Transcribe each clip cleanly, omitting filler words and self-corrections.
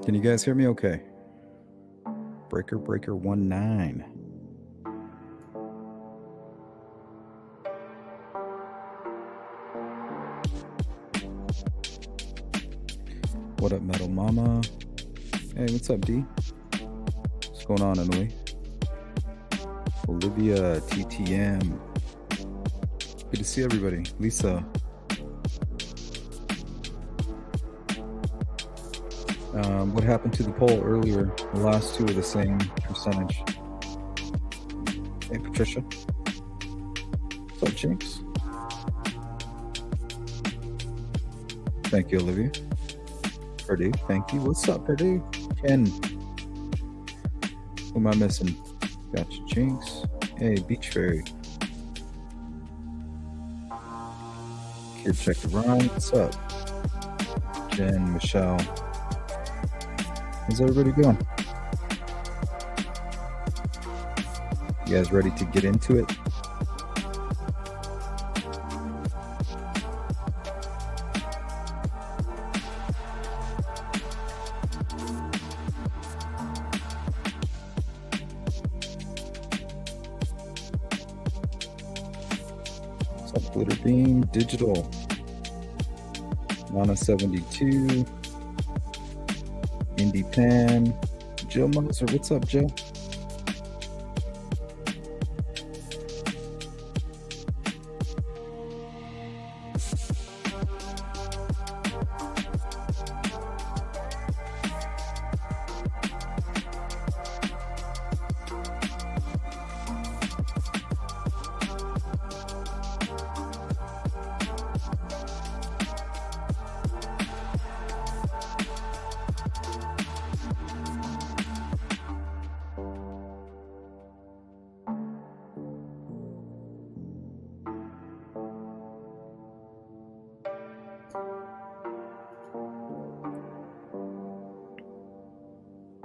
Can you guys hear me okay? Breaker 19. What up, Metal Mama? Hey, what's up, D? What's going on, Emily? Olivia, TTM. Good to see everybody. Lisa. What happened to the poll earlier? The last two are the same percentage. Hey, Patricia. What's up, Jinx? Thank you, Olivia. Purdue, thank you. What's up, Purdue? Ken. Who am I missing? Gotcha, Jinx. Hey, Beach Fairy. Kid Check the Rhyme. What's up? Jen, Michelle. How's everybody doing? You guys ready to get into it? What's up, Glitter Beam? Digital. Nana 72. Indie Pan, Jill Moser, what's up, Jill?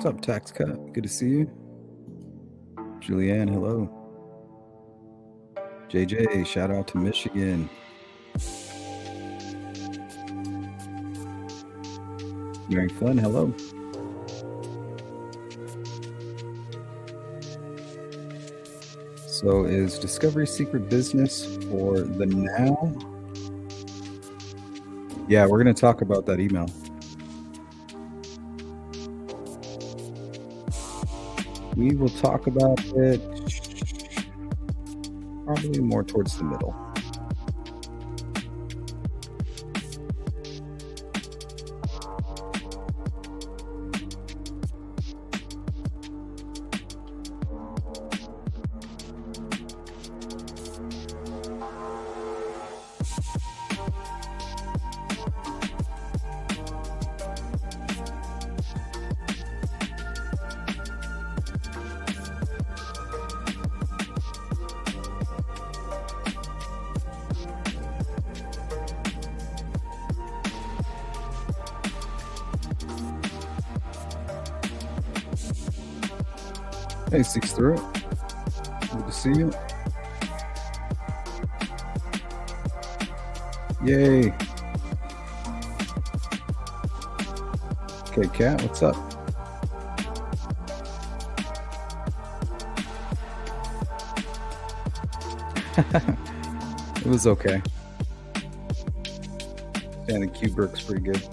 What's up, Tax Cut? Good to see you. Julianne, hello. JJ, shout out to Michigan. Mary Flynn, hello. So is Discovery secret business for the now? Yeah, we're going to talk about that email. We will talk about it probably more towards the middle. Hey, Six Throat. Good to see you. Yay. Okay, Kat, what's up? It was okay. Yeah, the Kubrick's pretty good.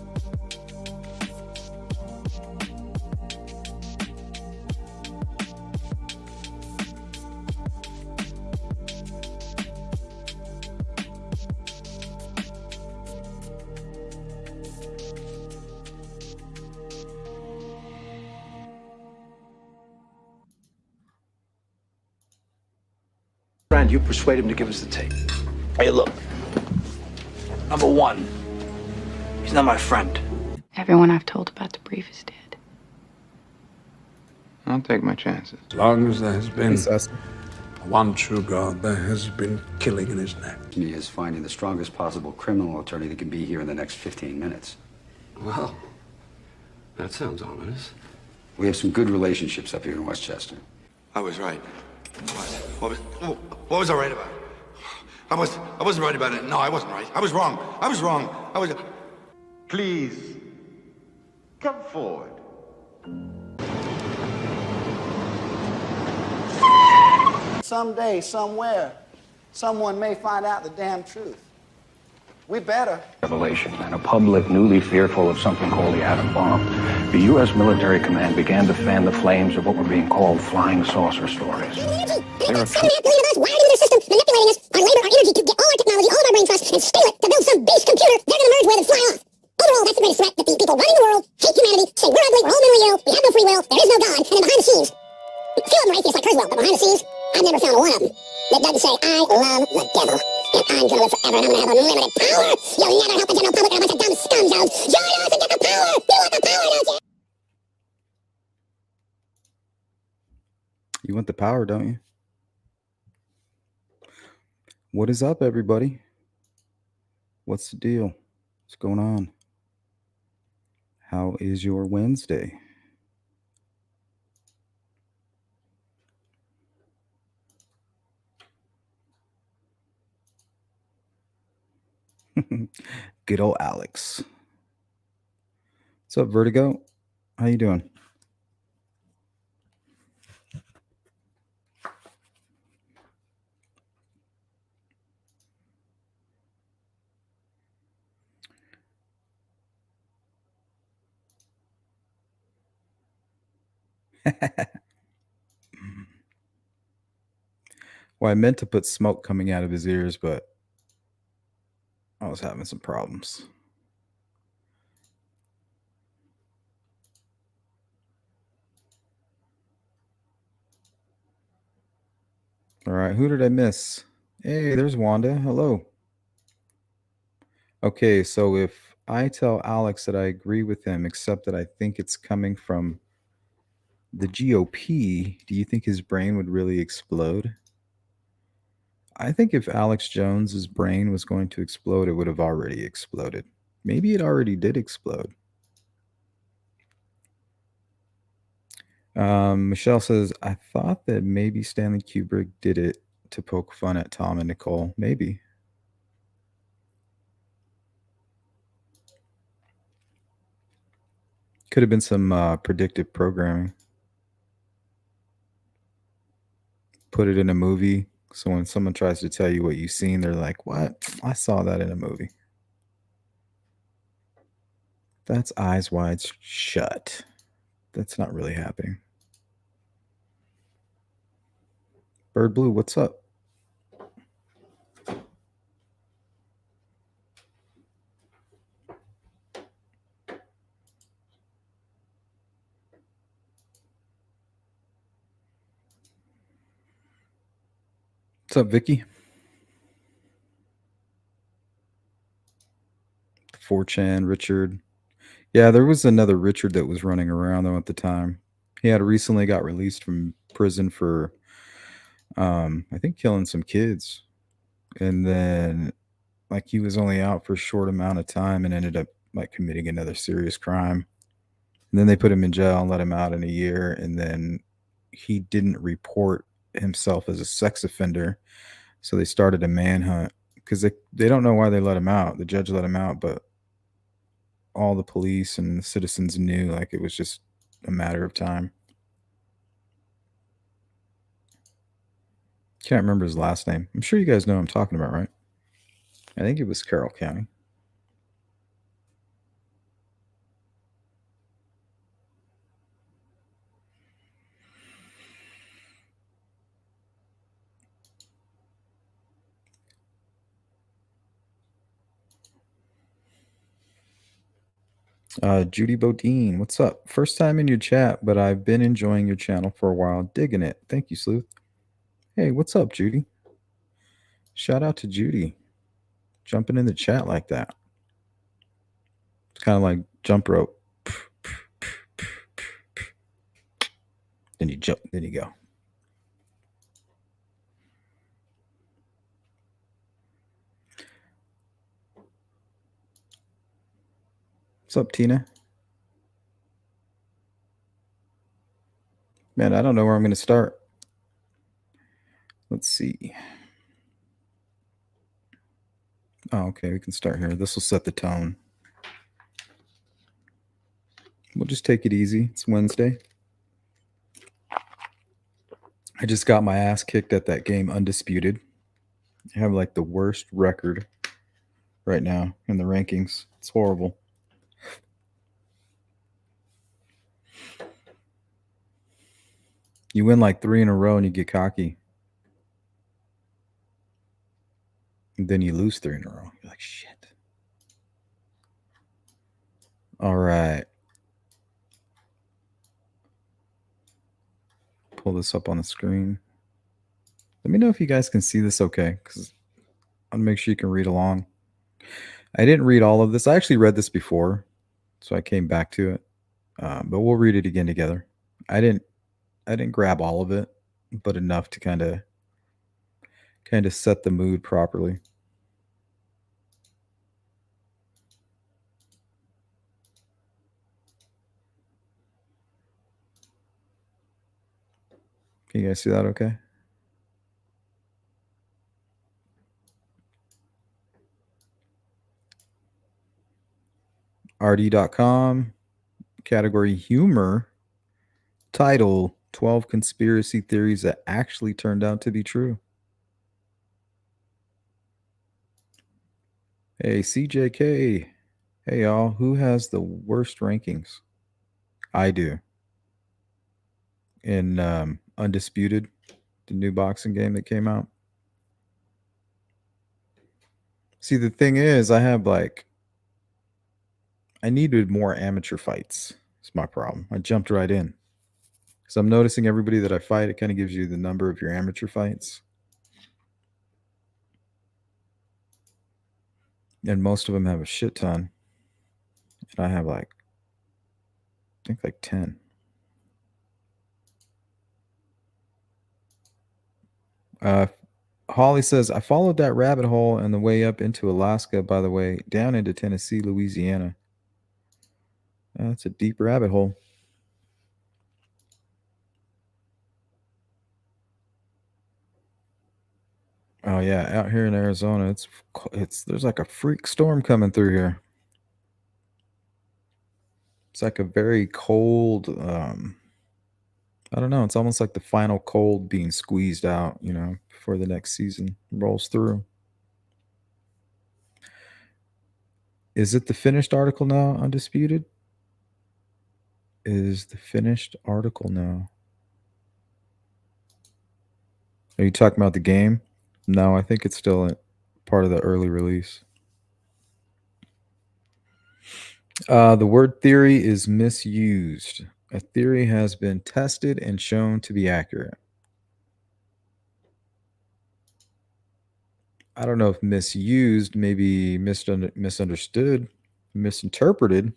You persuade him to give us the tape. Hey, look. Number one, he's not my friend. Everyone I've told about the brief is dead. I'll take my chances. As long as there has been one true God, there has been killing in his name. He is finding the strongest possible criminal attorney that can be here in the next 15 minutes. Well, that sounds ominous. We have some good relationships up here in Westchester. I was right. What was I right about? I wasn't right about it. No, I wasn't right. I was wrong. I was wrong. I was. Please, come forward. Someday, somewhere, someone may find out the damn truth. We better. Revelation and a public newly fearful of something called the atom bomb, the U.S. military command began to fan the flames of what were being called flying saucer stories. There are 7.5 billion of us wired into their system, manipulating us, our labor, our energy to get all our technology, all of our brain trust, and steal it to build some base computer they're going to merge with and fly off. Overall, that's the greatest threat that these people running the world hate humanity, say we're ugly, we're all mentally ill, we have no free will, there is no God, and then behind the scenes, a few of them are atheists like Kurzweil, but behind the scenes, I've never found one of them that doesn't say, I love the devil, and I'm going to live forever, and I'm going to have unlimited power. You'll never help the general public, and a bunch of dumb scumzones. Join us and get the power. You want the power, don't you? You want the power, don't you? What is up, everybody? What's the deal? What's going on? How is your Wednesday? Good old Alex. What's up, Vertigo? How you doing? Well, I meant to put smoke coming out of his ears, but I was having some problems. All right, who did I miss? Hey, there's Wanda. Hello. Okay, so if I tell Alex that I agree with him, except that I think it's coming from the GOP, do you think his brain would really explode? I think if Alex Jones's brain was going to explode, it would have already exploded. Maybe it already did explode. Michelle says, I thought that maybe Stanley Kubrick did it to poke fun at Tom and Nicole. Maybe. Could have been some predictive programming. Put it in a movie. So when someone tries to tell you what you've seen, they're like, what? I saw that in a movie. That's Eyes Wide Shut. That's not really happening. Bird Blue, what's up? What's up, Vicky? 4chan, Richard. Yeah, there was another Richard that was running around, though, at the time. He had recently got released from prison for, I think, killing some kids. And then, like, he was only out for a short amount of time and ended up, like, committing another serious crime. And then they put him in jail and let him out in a year. And then he didn't report himself as a sex offender. So they started a manhunt because they don't know why they let him out. The judge let him out, but all the police and the citizens knew, like, it was just a matter of time. Can't remember his last name. I'm sure you guys know who I'm talking about, right? I think it was Carroll County. Judy Bodine, what's up? First time in your chat, but I've been enjoying your channel for a while. Digging it. Thank you, Sleuth. Hey, what's up, Judy? Shout out to Judy. Jumping in the chat like that. It's kind of like jump rope. Then you jump, then you go. What's up, Tina? Man, I don't know where I'm going to start. Let's see. Oh, okay, we can start here. This will set the tone. We'll just take it easy. It's Wednesday. I just got my ass kicked at that game, Undisputed. I have like the worst record right now in the rankings. It's horrible. You win like 3 in a row and you get cocky. And then you lose 3 in a row. You're like, shit. All right. Pull this up on the screen. Let me know if you guys can see this okay, because I want to make sure you can read along. I didn't read all of this. I actually read this before, so I came back to it. But we'll read it again together. I didn't grab all of it, but enough to kind of set the mood properly. Can you guys see that okay? RD.com, category humor, title 12 conspiracy theories that actually turned out to be true. Hey, CJK. Hey, y'all. Who has the worst rankings? I do. In Undisputed, the new boxing game that came out. See, the thing is, I needed more amateur fights. It's my problem. I jumped right in. So I'm noticing everybody that I fight, it kind of gives you the number of your amateur fights. And most of them have a shit ton. And I have I think 10. Holly says, I followed that rabbit hole on the way up into Alaska, by the way, down into Tennessee, Louisiana. That's a deep rabbit hole. Oh yeah, out here in Arizona, there's like a freak storm coming through here. It's like a very cold, I don't know, it's almost like the final cold being squeezed out, before the next season rolls through. Is it the finished article now, Undisputed? Is the finished article now? Are you talking about the game? No, I think it's still part of the early release. The word theory is misused. A theory has been tested and shown to be accurate. I don't know if misused, maybe misunderstood, misinterpreted.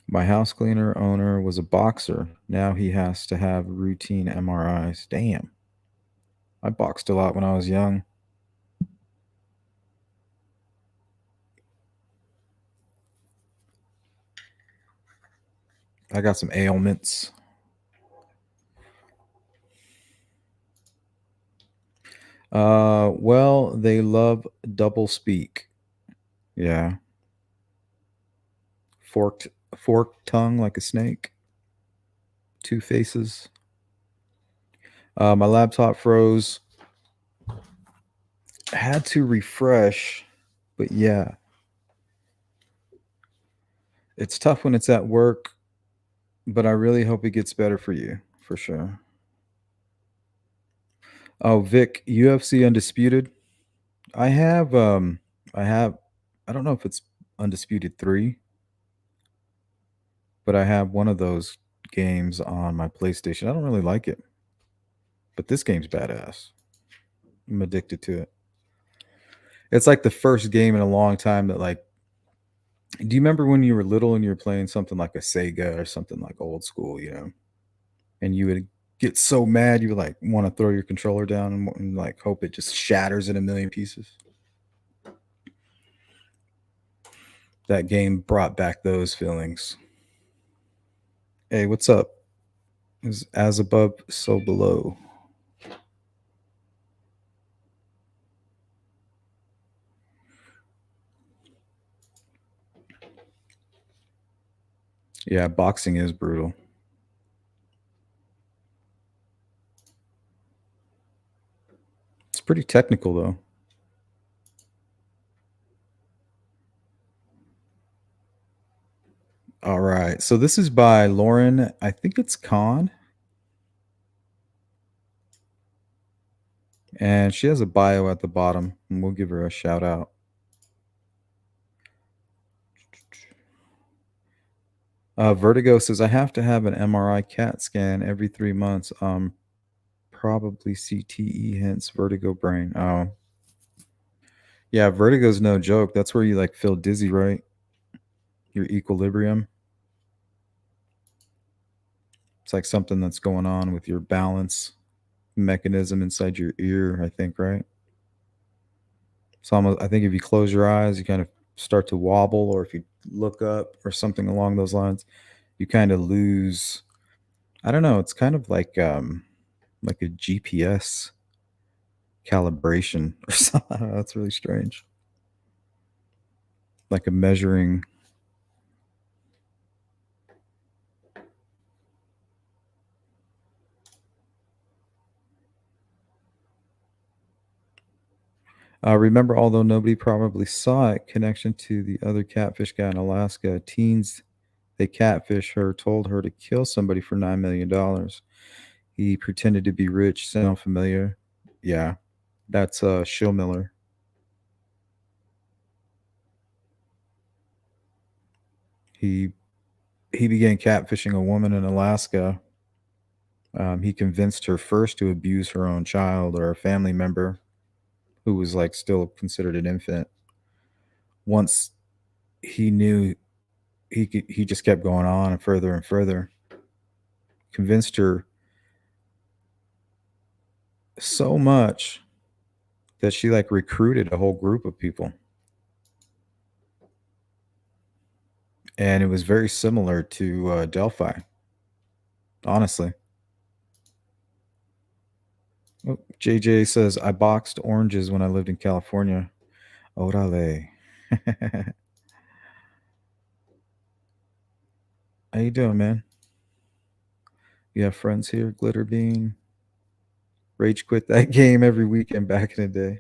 My house cleaner owner was a boxer. Now he has to have routine MRIs. Damn. I boxed a lot when I was young. I got some ailments. Well, they love double speak. Yeah. Forked tongue like a snake. 2 faces. My laptop froze. I had to refresh, but yeah. It's tough when it's at work, but I really hope it gets better for you, for sure. Oh, Vic, UFC Undisputed. I don't know if it's Undisputed 3, but I have one of those games on my PlayStation. I don't really like it, but this game's badass. I'm addicted to it. It's like the first game in a long time that do you remember when you were little and you were playing something like a Sega or something like old school, and you would get so mad you would want to throw your controller down and hope it just shatters in a million pieces? That game brought back those feelings. Hey, what's up? Is as above, so below. Yeah, boxing is brutal. It's pretty technical, though. All right. So this is by Lauren. I think it's Khan. And she has a bio at the bottom, and we'll give her a shout out. Vertigo says, I have to have an MRI CAT scan every 3 months. Probably CTE, hence vertigo brain. Oh. Yeah, vertigo's no joke. That's where you like feel dizzy, right? Your equilibrium. It's like something that's going on with your balance mechanism inside your ear, I think, right? It's almost, I think if you close your eyes, you kind of start to wobble, or if you look up or something along those lines, you kind of lose. I don't know. It's kind of like a GPS calibration or something. I don't know, that's really strange. Like a measuring. Remember, although nobody probably saw it, connection to the other catfish guy in Alaska. Teens they catfish her told her to kill somebody for $9 million. He pretended to be rich. Sound familiar? Yeah, that's Schillmiller. He he began catfishing a woman in Alaska. He convinced her first to abuse her own child or a family member who was like still considered an infant. Once he knew he just kept going on and further. Convinced her so much that she like recruited a whole group of people. And it was very similar to Delphi, honestly. Oh, JJ says, I boxed oranges when I lived in California. Orale. How you doing, man? You have friends here? Glitter Bean. Rage quit that game every weekend back in the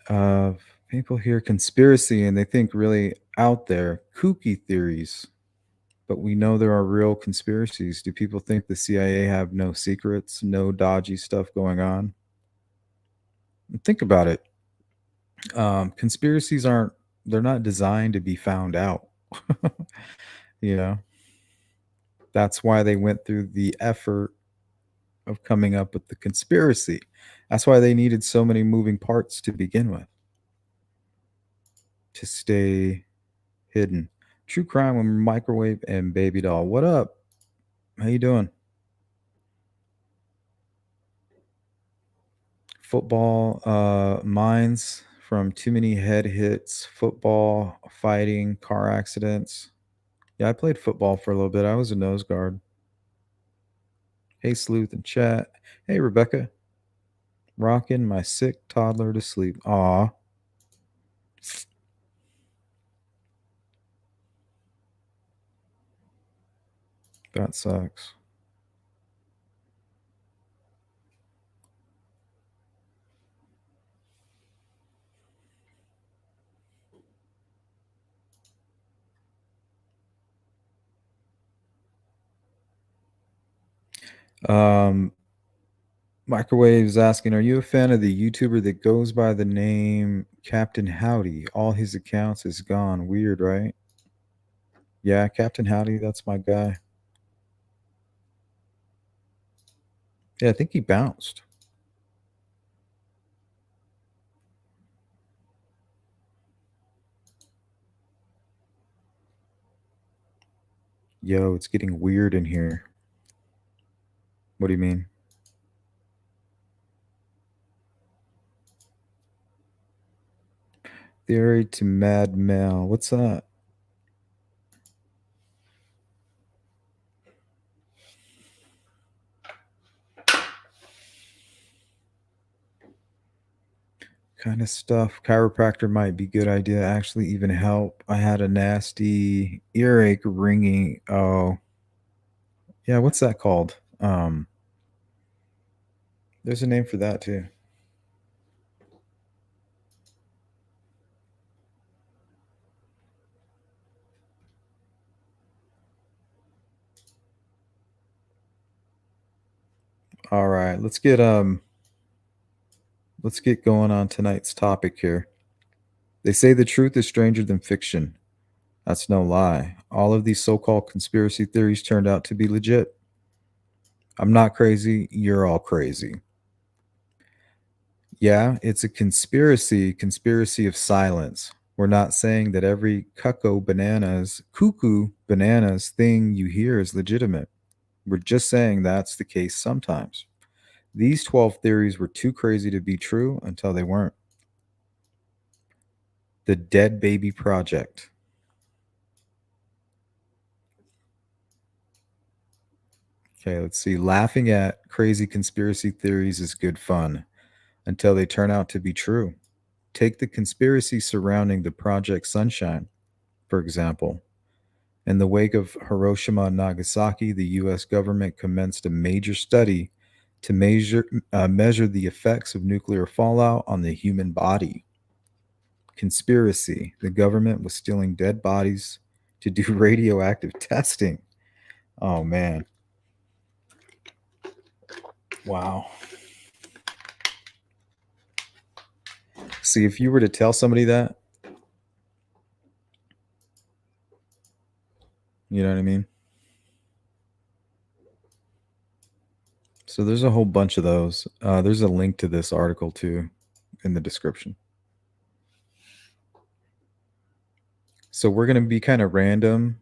day. Uh, People hear conspiracy and they think really out there, kooky theories. But we know there are real conspiracies. Do people think the CIA have no secrets, no dodgy stuff going on? Think about it. Conspiracies aren't, they're not designed to be found out. You know, that's why they went through the effort of coming up with the conspiracy. That's why they needed so many moving parts to begin with, to stay hidden. True crime with microwave and baby doll. What up? How you doing? Football mines from too many head hits, football, fighting, car accidents. Yeah, I played football for a little bit. I was a nose guard. Hey, Sleuth and chat. Hey, Rebecca. Rocking my sick toddler to sleep. Aw. That sucks. Um, Microwave's asking, are you a fan of the YouTuber that goes by the name Captain Howdy? All his accounts is gone. Weird, right? Yeah, Captain Howdy, that's my guy. Yeah, I think he bounced. Yo, it's getting weird in here. What do you mean? Theory to Mad Mel. What's that? kind of stuff. Chiropractor might be good idea. Actually, even help. I had a nasty earache ringing. Oh, yeah. What's that called? There's a name for that too. All right, let's get going on tonight's topic here. They say the truth is stranger than fiction. That's no lie. All of these so-called conspiracy theories turned out to be legit. I'm not crazy, you're all crazy. Yeah, it's a conspiracy of silence. We're not saying that every cuckoo bananas thing you hear is legitimate. We're just saying that's the case sometimes. These 12 theories were too crazy to be true until they weren't. The Dead Baby Project. Okay, let's see. Laughing at crazy conspiracy theories is good fun until they turn out to be true. Take the conspiracy surrounding the Project Sunshine, for example. In the wake of Hiroshima and Nagasaki, the US government commenced a major study to measure the effects of nuclear fallout on the human body. Conspiracy. The government was stealing dead bodies to do radioactive testing. Oh, man. Wow. See, if you were to tell somebody that, you know what I mean? So there's a whole bunch of those. There's a link to this article too in the description. So we're going to be kind of random.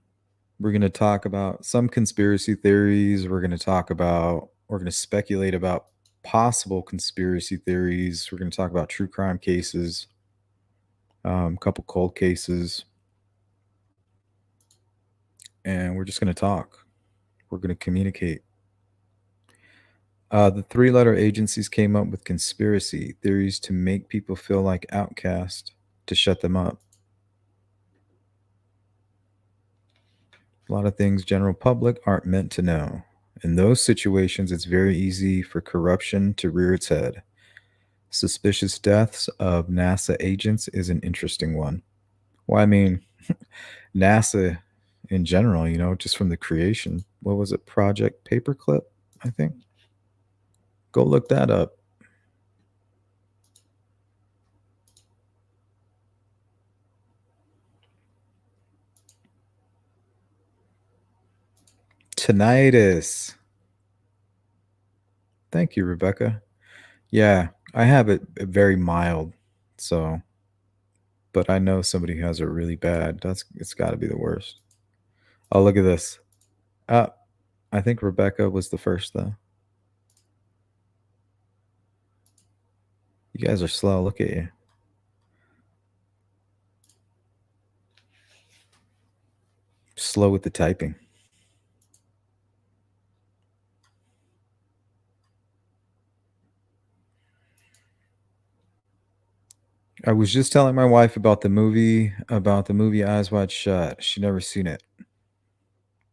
We're going to talk about some conspiracy theories. We're going to speculate about possible conspiracy theories. We're going to talk about true crime cases, a couple cold cases, and we're just going to talk. We're going to communicate. The three-letter agencies came up with conspiracy theories to make people feel like outcast, to shut them up. A lot of things general public aren't meant to know. In those situations, it's very easy for corruption to rear its head. Suspicious deaths of NASA agents is an interesting one. Well, I mean, NASA in general, just from the creation. What was it? Project Paperclip, I think. Go look that up. Tinnitus. Thank you, Rebecca. Yeah, I have it very mild, so but I know somebody who has it really bad. It's got to be the worst. Oh, look at this. Uh, I think Rebecca was the first though. You guys are slow. Look at you. Slow with the typing. I was just telling my wife about the movie Eyes Wide Shut. She never seen it.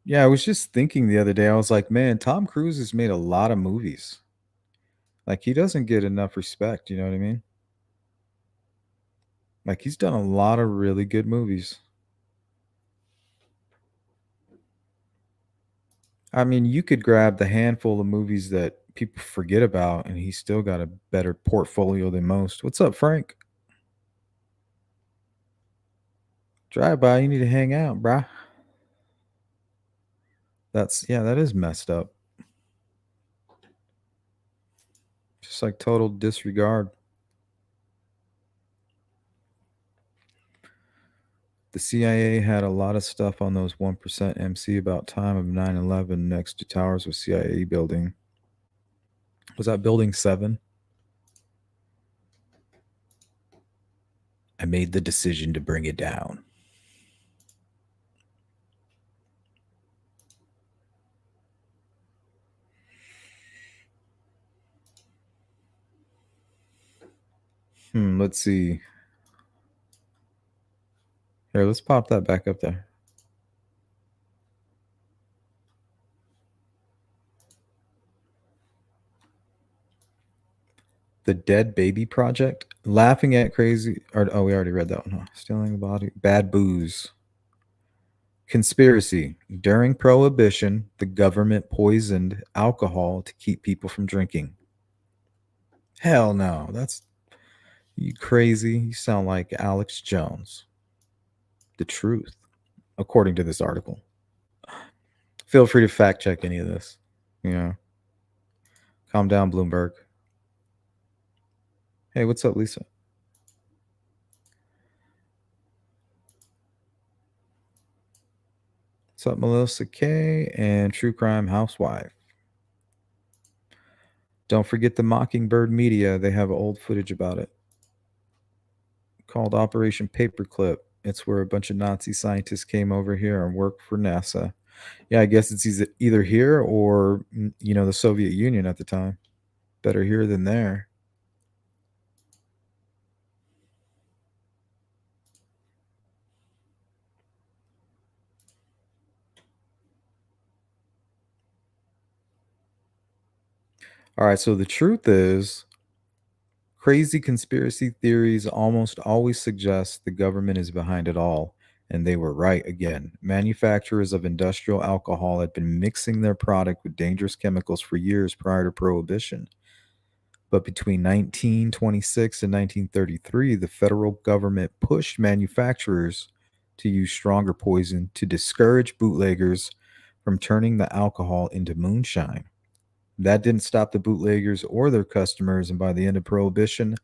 Yeah, I was just thinking the other day. I was like, man, Tom Cruise has made a lot of movies. Like he doesn't get enough respect, you know what I mean? Like he's done a lot of really good movies. I mean, you could grab the handful of movies that people forget about and he's still got a better portfolio than most. What's up, Frank? Drive by, you need to hang out, bruh. That is messed up. Just like total disregard. The CIA had a lot of stuff on those 1% MC about time of 9/11 next to towers of CIA building. Was that building 7? I made the decision to bring it down. Let's see. Here, let's pop that back up there. The Dead Baby Project. Laughing at crazy. Oh, we already read that one. Huh? Stealing the body. Bad booze. Conspiracy. During Prohibition, the government poisoned alcohol to keep people from drinking. Hell no. That's you crazy. You sound like Alex Jones. The truth, according to this article. Feel free to fact check any of this. Yeah. Calm down, Bloomberg. Hey, what's up, Lisa? What's up, Melissa K and True Crime Housewife? Don't forget the Mockingbird Media. They have old footage about it called Operation Paperclip. It's where a bunch of Nazi scientists came over here and worked for NASA. Yeah, I guess it's either here or, the Soviet Union at the time. Better here than there. All right, so the truth is, crazy conspiracy theories almost always suggest the government is behind it all, and they were right again. Manufacturers of industrial alcohol had been mixing their product with dangerous chemicals for years prior to Prohibition. But between 1926 and 1933, the federal government pushed manufacturers to use stronger poison to discourage bootleggers from turning the alcohol into moonshine. That didn't stop the bootleggers or their customers, and by the end of Prohibition,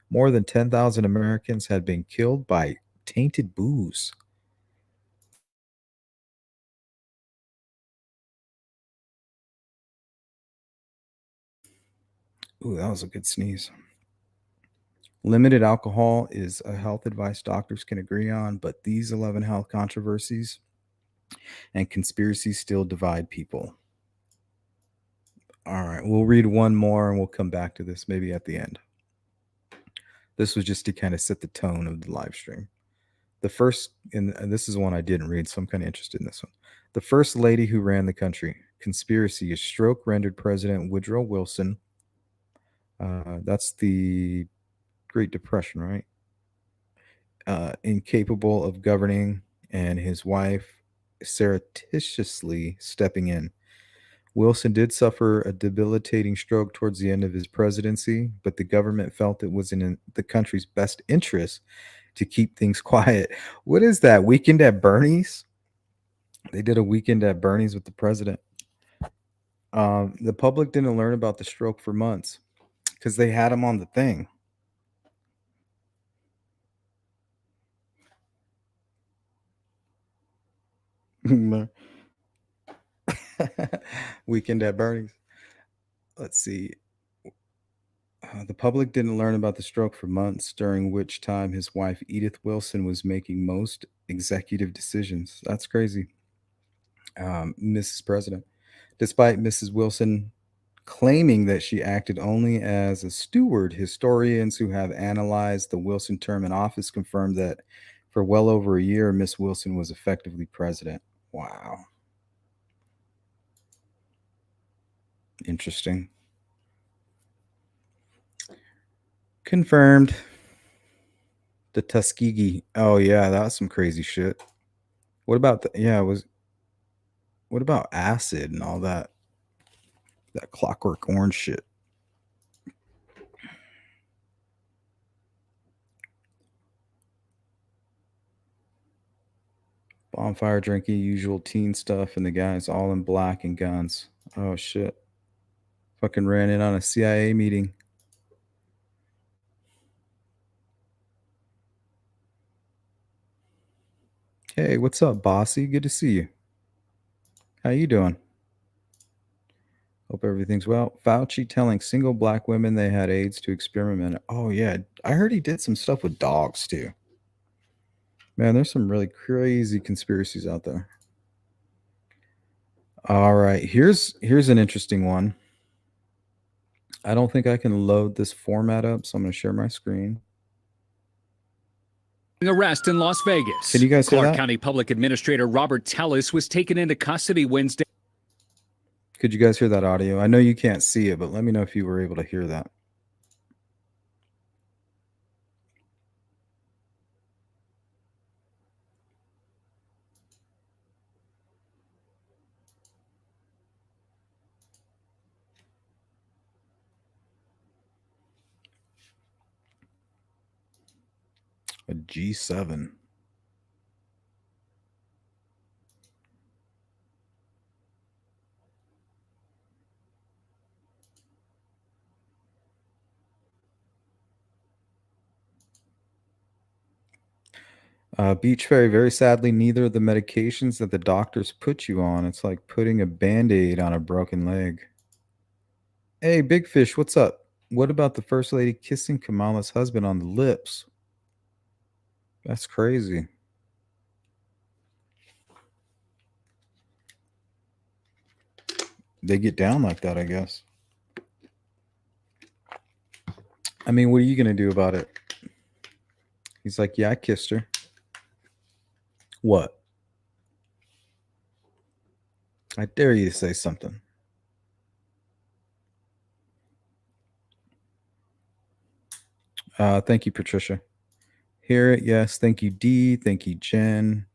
more than 10,000 Americans had been killed by tainted booze. Ooh, that was a good sneeze. Limited alcohol is a health advice doctors can agree on, but these 11 health controversies and conspiracies still divide people. All right, we'll read one more and we'll come back to this maybe at the end. This was just to kind of set the tone of the live stream. The first, and this is one I didn't read, so I'm kind of interested in this one. The first lady who ran the country. Conspiracy. A stroke rendered President Woodrow Wilson. That's the Great Depression, right? Incapable of governing, and his wife surreptitiously stepping in. Wilson did suffer a debilitating stroke towards the end of his presidency, but the government felt it was in the country's best interest to keep things quiet. What is that? Weekend at Bernie's? They did a weekend at Bernie's with the president. The public didn't learn about the stroke for months because they had him on the thing. Weekend at Bernie's. Let's see. The public didn't learn about the stroke for months, during which time his wife Edith Wilson was making most executive decisions. That's crazy. Mrs. President. Despite Mrs. Wilson claiming that she acted only as a steward, historians who have analyzed the Wilson term in office confirmed that for well over a year, Miss Wilson was effectively president. Wow. Interesting. Confirmed. The Tuskegee. Oh yeah, that was some crazy shit. What about what about acid and all that? That Clockwork Orange shit. Bonfire drinking, usual teen stuff, and the guys all in black and guns. Oh shit. Fucking ran in on a CIA meeting. Hey, what's up, bossy? Good to see you. How you doing? Hope everything's well. Fauci telling single black women they had AIDS to experiment. Oh yeah, I heard he did some stuff with dogs too. Man, there's some really crazy conspiracies out there. All right, here's an interesting one. I don't think I can load this format up, so I'm going to share my screen. Arrest in Las Vegas. Can you guys hear Clark that? County Public Administrator Robert Tellis was taken into custody Wednesday. Could you guys hear that audio? I know you can't see it, but let me know if you were able to hear that. A G7. Beach Fairy, very sadly, neither of the medications that the doctors put you on. It's like putting a Band-Aid on a broken leg. Hey, Big Fish, what's up? What about the First Lady kissing Kamala's husband on the lips? That's crazy. They get down like that, I guess. I mean, what are you going to do about it? He's like, yeah, I kissed her. What? I dare you to say something. Thank you, Patricia. Hear it, yes. Thank you, D. Thank you, Jen.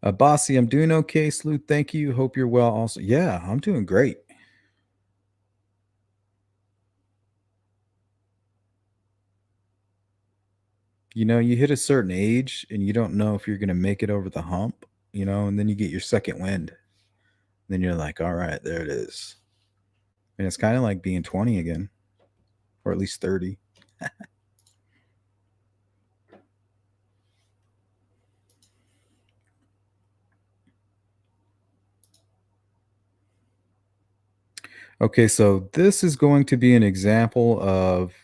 Bossy, I'm doing okay. Sleuth, thank you. Hope you're well also. Yeah, I'm doing great. You know, you hit a certain age and you don't know if you're going to make it over the hump, you know, and then you get your second wind. Then you're like, all right, there it is. And it's kind of like being 20 again, or at least 30. Okay, so this is going to be an example of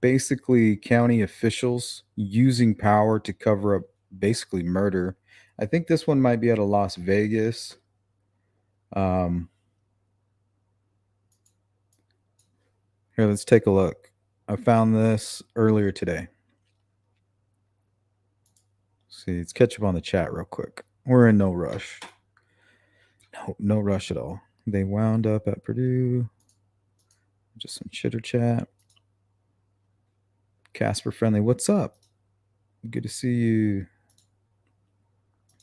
basically county officials using power to cover up basically murder. I think this one might be out of Las Vegas. Here, let's take a look. I found this earlier today. See, let's catch up on the chat real quick. We're in no rush. No rush at all. They wound up at Purdue. Just some chitter chat. Casper Friendly, what's up? Good to see you.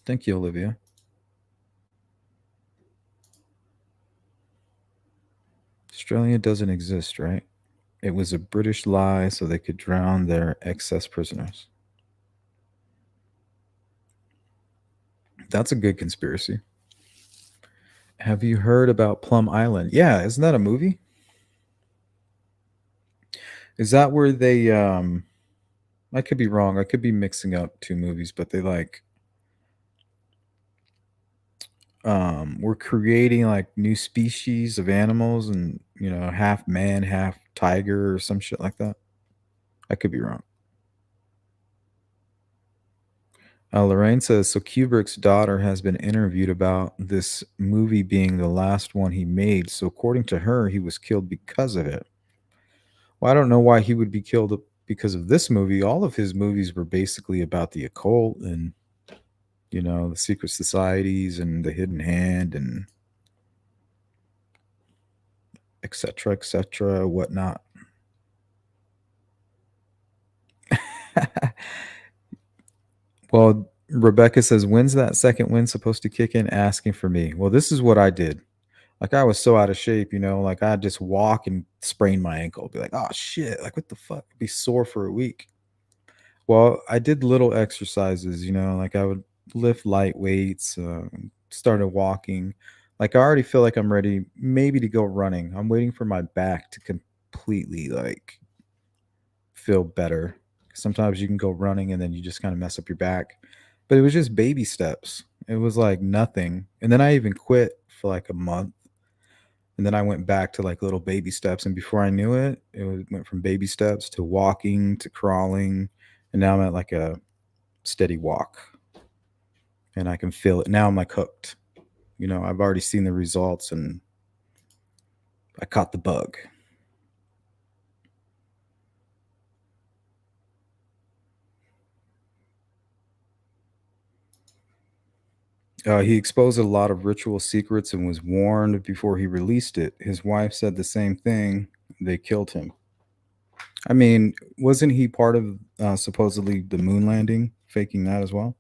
Thank you, Olivia. Australia doesn't exist, right? It was a British lie so they could drown their excess prisoners. That's a good conspiracy. Have you heard about Plum Island? Yeah, isn't that a movie? Is that where they I could be wrong. I could be mixing up two movies, but they like we're creating like new species of animals and, you know, half man, half tiger or some shit like that. I could be wrong. Lorraine says, so Kubrick's daughter has been interviewed about this movie being the last one he made. So according to her, he was killed because of it. Well, I don't know why he would be killed because of this movie. All of his movies were basically about the occult and, you know, the secret societies and the hidden hand and etc., whatnot. Well, Rebecca says, when's that second wind supposed to kick in? Asking for me. Well, this is what I did. Like, I was so out of shape, you know, like I'd just walk and sprain my ankle. Be like, oh shit, like what the fuck? Be sore for a week. Well, I did little exercises, you know, like I would lift light weights, started walking. Like I already feel like I'm ready maybe to go running. I'm waiting for my back to completely like feel better. Sometimes you can go running and then you just kind of mess up your back. But it was just baby steps. It was like nothing. And then I even quit for like a month. And then I went back to like little baby steps. And before I knew it, went from baby steps to walking to crawling. And now I'm at like a steady walk. And I can feel it. Now I'm like hooked. You know, I've already seen the results and I caught the bug. He exposed a lot of ritual secrets and was warned before he released it. His wife said the same thing. They killed him. I mean, wasn't he part of supposedly the moon landing, faking that as well?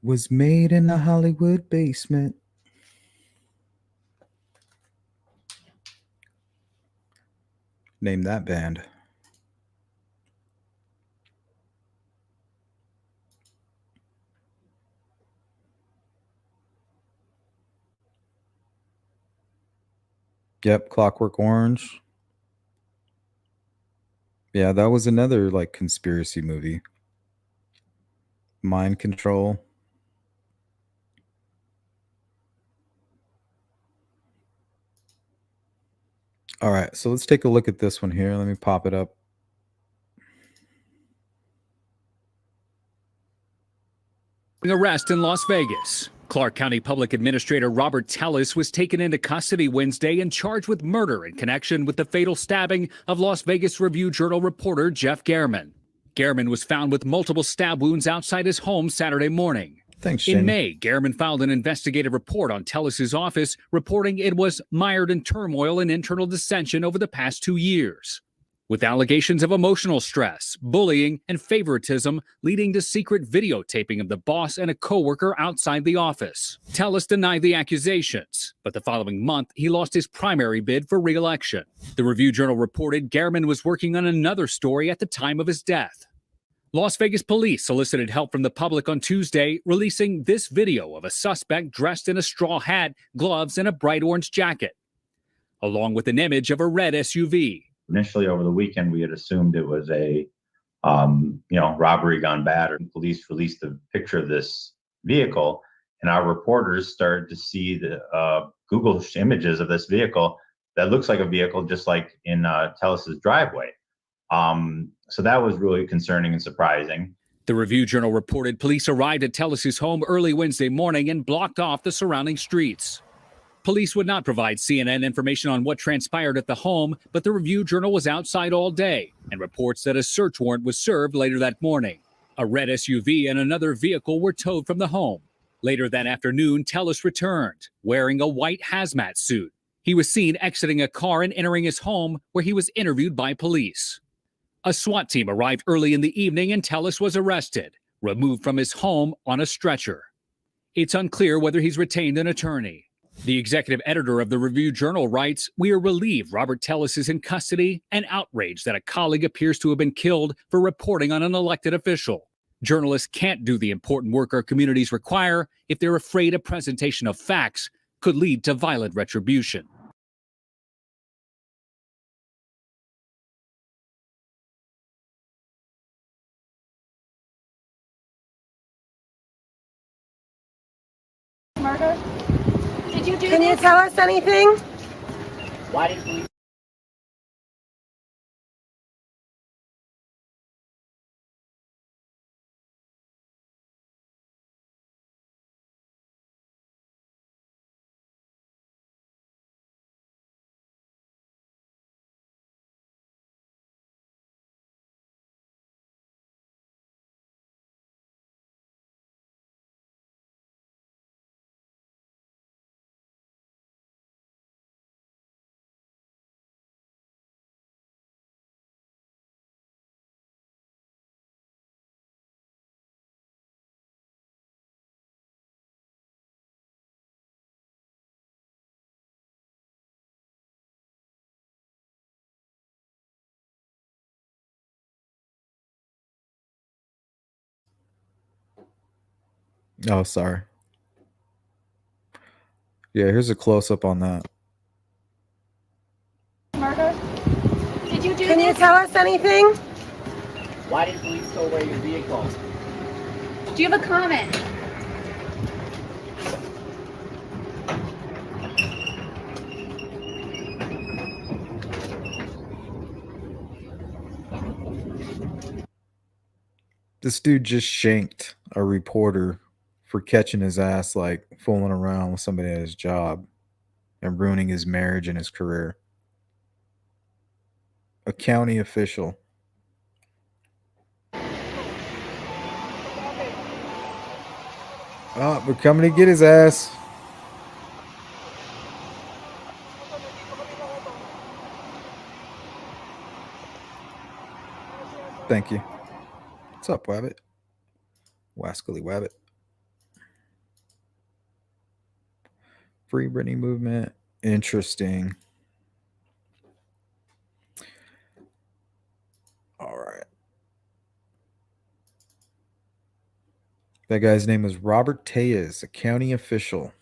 Was made in a Hollywood basement. Name that band. Yep, Clockwork Orange. Yeah, that was another like conspiracy movie. Mind Control. All right, so let's take a look at this one here. Let me pop it up. Arrest in Las Vegas. Clark County Public Administrator Robert Tellis was taken into custody Wednesday and charged with murder in connection with the fatal stabbing of Las Vegas Review-Journal reporter Jeff Gehrman. Gehrman was found with multiple stab wounds outside his home Saturday morning. Thanks, In Jamie. May, Gehrman filed an investigative report on Tellis's office, reporting it was mired in turmoil and internal dissension over the past 2 years, with allegations of emotional stress, bullying, and favoritism leading to secret videotaping of the boss and a coworker outside the office. Tellis denied the accusations, but the following month, he lost his primary bid for re-election. The Review-Journal reported Gehrman was working on another story at the time of his death. Las Vegas police solicited help from the public on Tuesday, releasing this video of a suspect dressed in a straw hat, gloves, and a bright orange jacket, along with an image of a red SUV. Initially, over the weekend, we had assumed it was a, robbery gone bad. Or police released a picture of this vehicle, and our reporters started to see the Google images of this vehicle that looks like a vehicle just like in Tellis's driveway. So that was really concerning and surprising. The Review-Journal reported police arrived at Tellis's home early Wednesday morning and blocked off the surrounding streets. Police would not provide CNN information on what transpired at the home, but the Review-Journal was outside all day and reports that a search warrant was served later that morning. A red SUV and another vehicle were towed from the home. Later that afternoon, Tellis returned, wearing a white hazmat suit. He was seen exiting a car and entering his home, where he was interviewed by police. A SWAT team arrived early in the evening and Tellis was arrested, removed from his home on a stretcher. It's unclear whether he's retained an attorney. The executive editor of the Review-Journal writes, "We are relieved Robert Tellis is in custody and outraged that a colleague appears to have been killed for reporting on an elected official. Journalists can't do the important work our communities require if they're afraid a presentation of facts could lead to violent retribution." Murder? Did you do Can you tell us anything? Why did we? Oh, sorry. Yeah, here's a close-up on that. Murder? Did you do Can you tell us anything? Why did police go away your vehicle? Do you have a comment? This dude just shanked a reporter for catching his ass like fooling around with somebody at his job and ruining his marriage and his career. A county official. Oh, we're coming to get his ass. Thank you. What's up, Wabbit? Wascally Wabbit. Free Britney movement. Interesting. All right. That guy's name was Robert Tejas, a county official.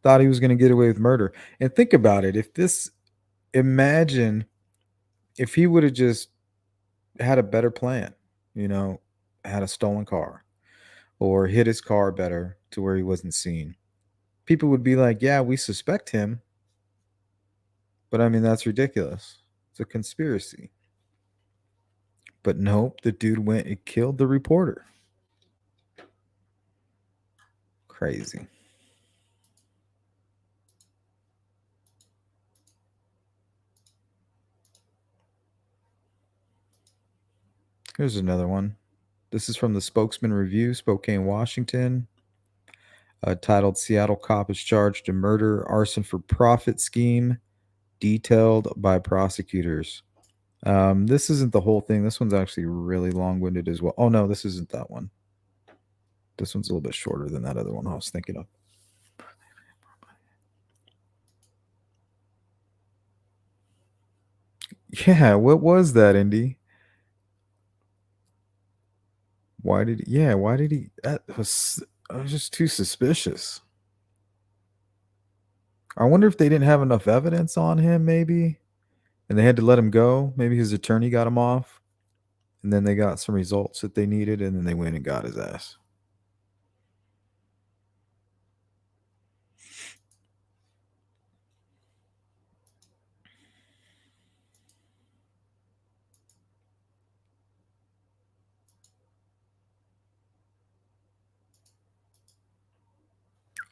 Thought he was going to get away with murder. And think about it. Imagine if he would have just had a better plan, you know, had a stolen car or hid his car better to where he wasn't seen. People would be like, yeah, we suspect him. But I mean, that's ridiculous. It's a conspiracy. But nope, the dude went and killed the reporter. Crazy. Here's another one. This is from the Spokesman Review, Spokane, Washington. Titled Seattle Cop is Charged in Murder, Arson for Profit Scheme, Detailed by Prosecutors. This isn't the whole thing. This one's actually really long winded as well. Oh, no, this isn't that one. This one's a little bit shorter than that other one I was thinking of. Yeah, what was that, Indy? Why did he that was just too suspicious. I wonder if they didn't have enough evidence on him, maybe, and they had to let him go. Maybe his attorney got him off, and then they got some results that they needed, and then they went and got his ass.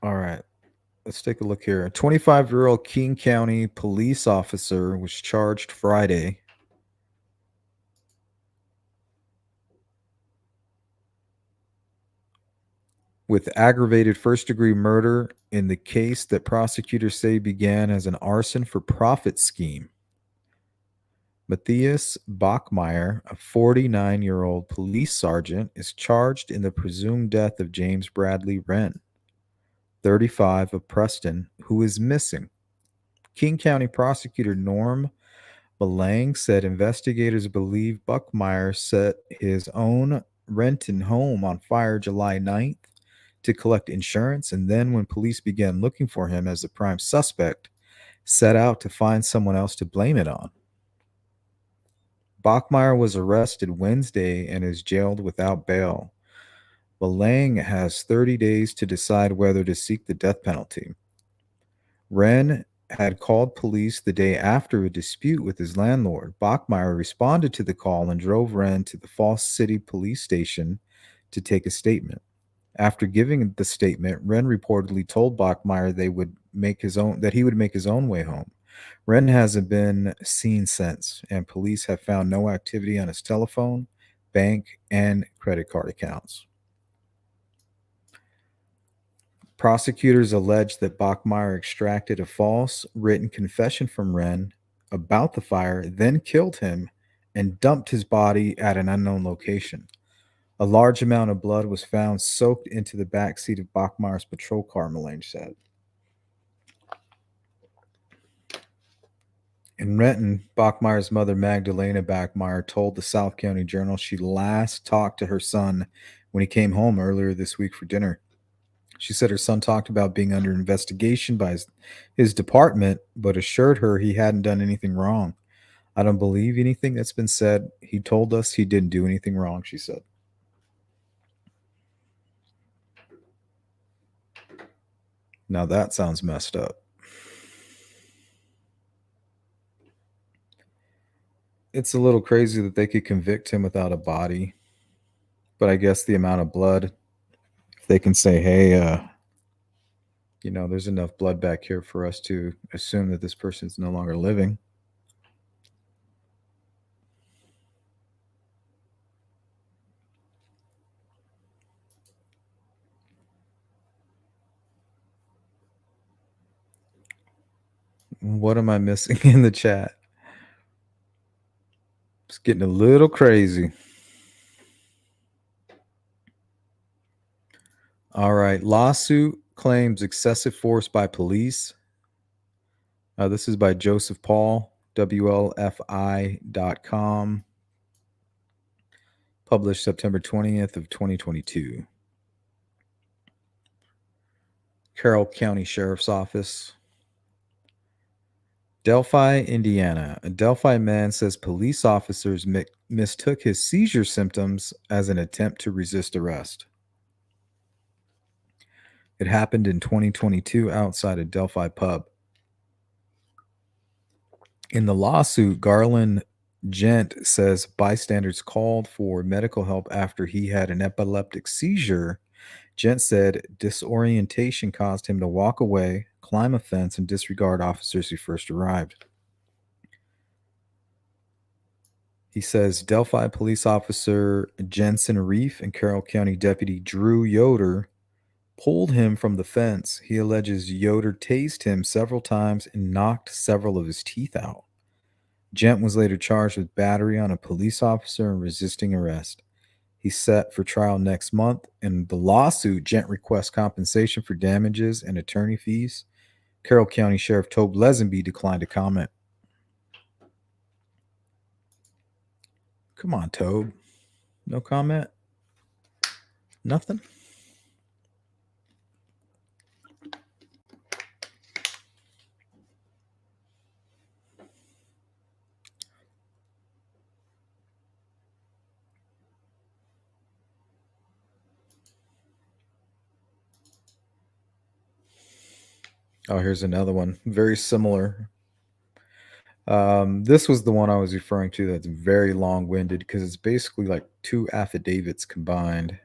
All right. Let's take a look here. A 25-year-old King County police officer was charged Friday with aggravated first-degree murder in the case that prosecutors say began as an arson for profit scheme. Matthias Bachmeyer, a 49-year-old police sergeant, is charged in the presumed death of James Bradley Wren, 35, of Preston, who is missing. King County prosecutor Norm Belang said investigators believe Buckmeyer set his own Renton home on fire July 9th to collect insurance, and then when police began looking for him as the prime suspect, set out to find someone else to blame it on. Bachmeyer was arrested Wednesday and is jailed without bail. Belang has 30 days to decide whether to seek the death penalty. Wren had called police the day after a dispute with his landlord. Bachmeyer responded to the call and drove Wren to the Falls City police station to take a statement. After giving the statement, Wren reportedly told Bachmeyer that he would make his own way home. Wren hasn't been seen since, and police have found no activity on his telephone, bank, and credit card accounts. Prosecutors allege that Bachmeyer extracted a false written confession from Wren about the fire, then killed him and dumped his body at an unknown location. A large amount of blood was found soaked into the back seat of Bachmeyer's patrol car, Melange said. In Renton, Bachmeyer's mother, Magdalena Bachmeyer, told the South County Journal she last talked to her son when he came home earlier this week for dinner. She said her son talked about being under investigation by his department, but assured her he hadn't done anything wrong. I don't believe anything that's been said. He told us he didn't do anything wrong, she said. Now that sounds messed up. It's a little crazy that they could convict him without a body, but I guess the amount of blood, if they can say, hey, there's enough blood back here for us to assume that this person's no longer living. What am I missing in the chat? It's getting a little crazy. All right. Lawsuit claims excessive force by police. This is by Joseph Paul, WLFI.com. Published September 20th of 2022. Carroll County Sheriff's Office. Delphi, Indiana. A Delphi man says police officers mistook his seizure symptoms as an attempt to resist arrest. It happened in 2022 outside a Delphi pub. In the lawsuit, Garland Gent says bystanders called for medical help after he had an epileptic seizure. Gent said disorientation caused him to walk away, climb a fence, and disregard officers who first arrived. He says Delphi police officer Jensen Reef and Carroll County Deputy Drew Yoder pulled him from the fence. He alleges Yoder tased him several times and knocked several of his teeth out. Gent was later charged with battery on a police officer and resisting arrest. He's set for trial next month. In the lawsuit, Gent requests compensation for damages and attorney fees. Carroll County Sheriff Tobe Lesenby declined to comment. Come on, Tobe. No comment? Nothing? Oh, here's another one. Very similar. This was the one I was referring to that's very long-winded because it's basically like two affidavits combined.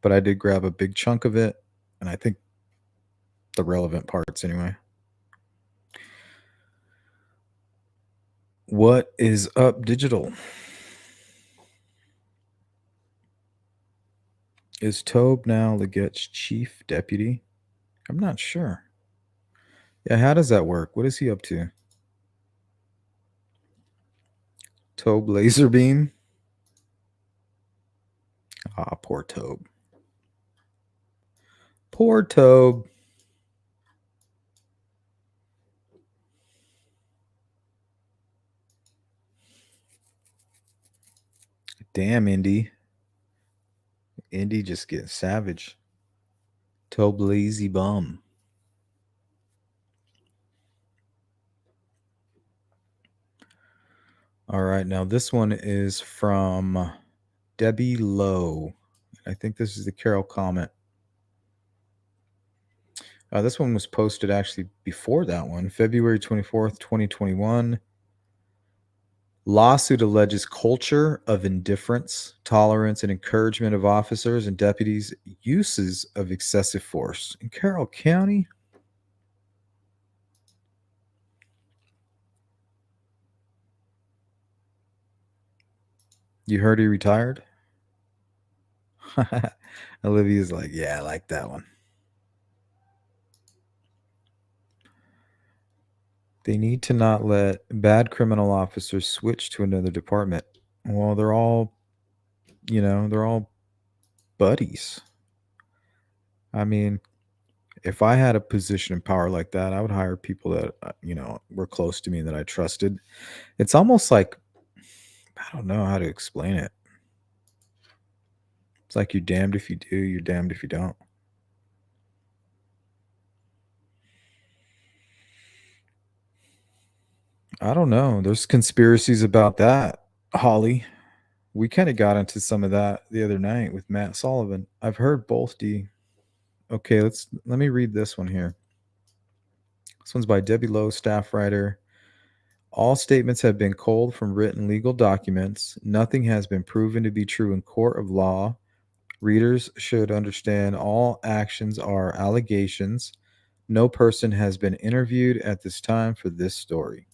But I did grab a big chunk of it, and I think the relevant parts anyway. What is up, digital? Is Tobe now Leggett's chief deputy? I'm not sure. Yeah, how does that work? What is he up to? Tobe Laserbeam? Ah, poor Tobe. Poor Tobe. Damn, Indy. Indy just getting savage. Tobe Lazy Bum. All right, now this one is from Debbie Lowe. I think this is the Carol comment. This one was posted actually before that one, February 24th, 2021. Lawsuit alleges culture of indifference, tolerance, and encouragement of officers and deputies' uses of excessive force in Carroll County. You heard he retired? Olivia's like, yeah, I like that one. They need to not let bad criminal officers switch to another department. Well, they're all buddies. I mean, if I had a position of power like that, I would hire people that, were close to me that I trusted. It's almost like, I don't know how to explain it. It's like you're damned if you do, you're damned if you don't. I don't know. There's conspiracies about that, Holly. We kind of got into some of that the other night with Matt Sullivan. I've heard both, D. Okay, let me read this one here. This one's by Debbie Lowe, staff writer. All statements have been culled from written legal documents. Nothing has been proven to be true in court of law. Readers should understand all actions are allegations. No person has been interviewed at this time for this story.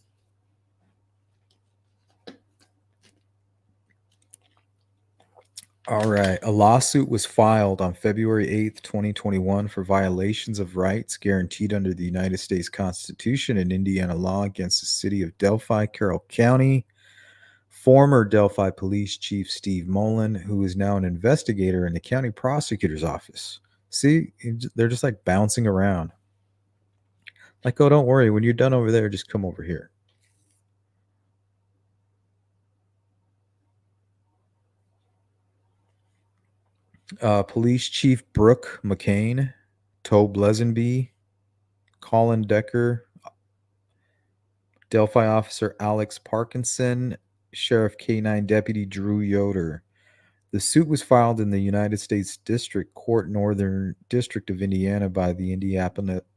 All right. A lawsuit was filed on February 8th, 2021 for violations of rights guaranteed under the United States Constitution and Indiana law against the city of Delphi, Carroll County. Former Delphi Police Chief Steve Mullen, who is now an investigator in the county prosecutor's office. See, they're just like bouncing around. Like, oh, don't worry. When you're done over there, just come over here. Police Chief Brooke McCain, Tobe Lesenby, Colin Decker, Delphi Officer Alex Parkinson, Sheriff K9 Deputy Drew Yoder. The suit was filed in the United States District Court, Northern District of Indiana, by the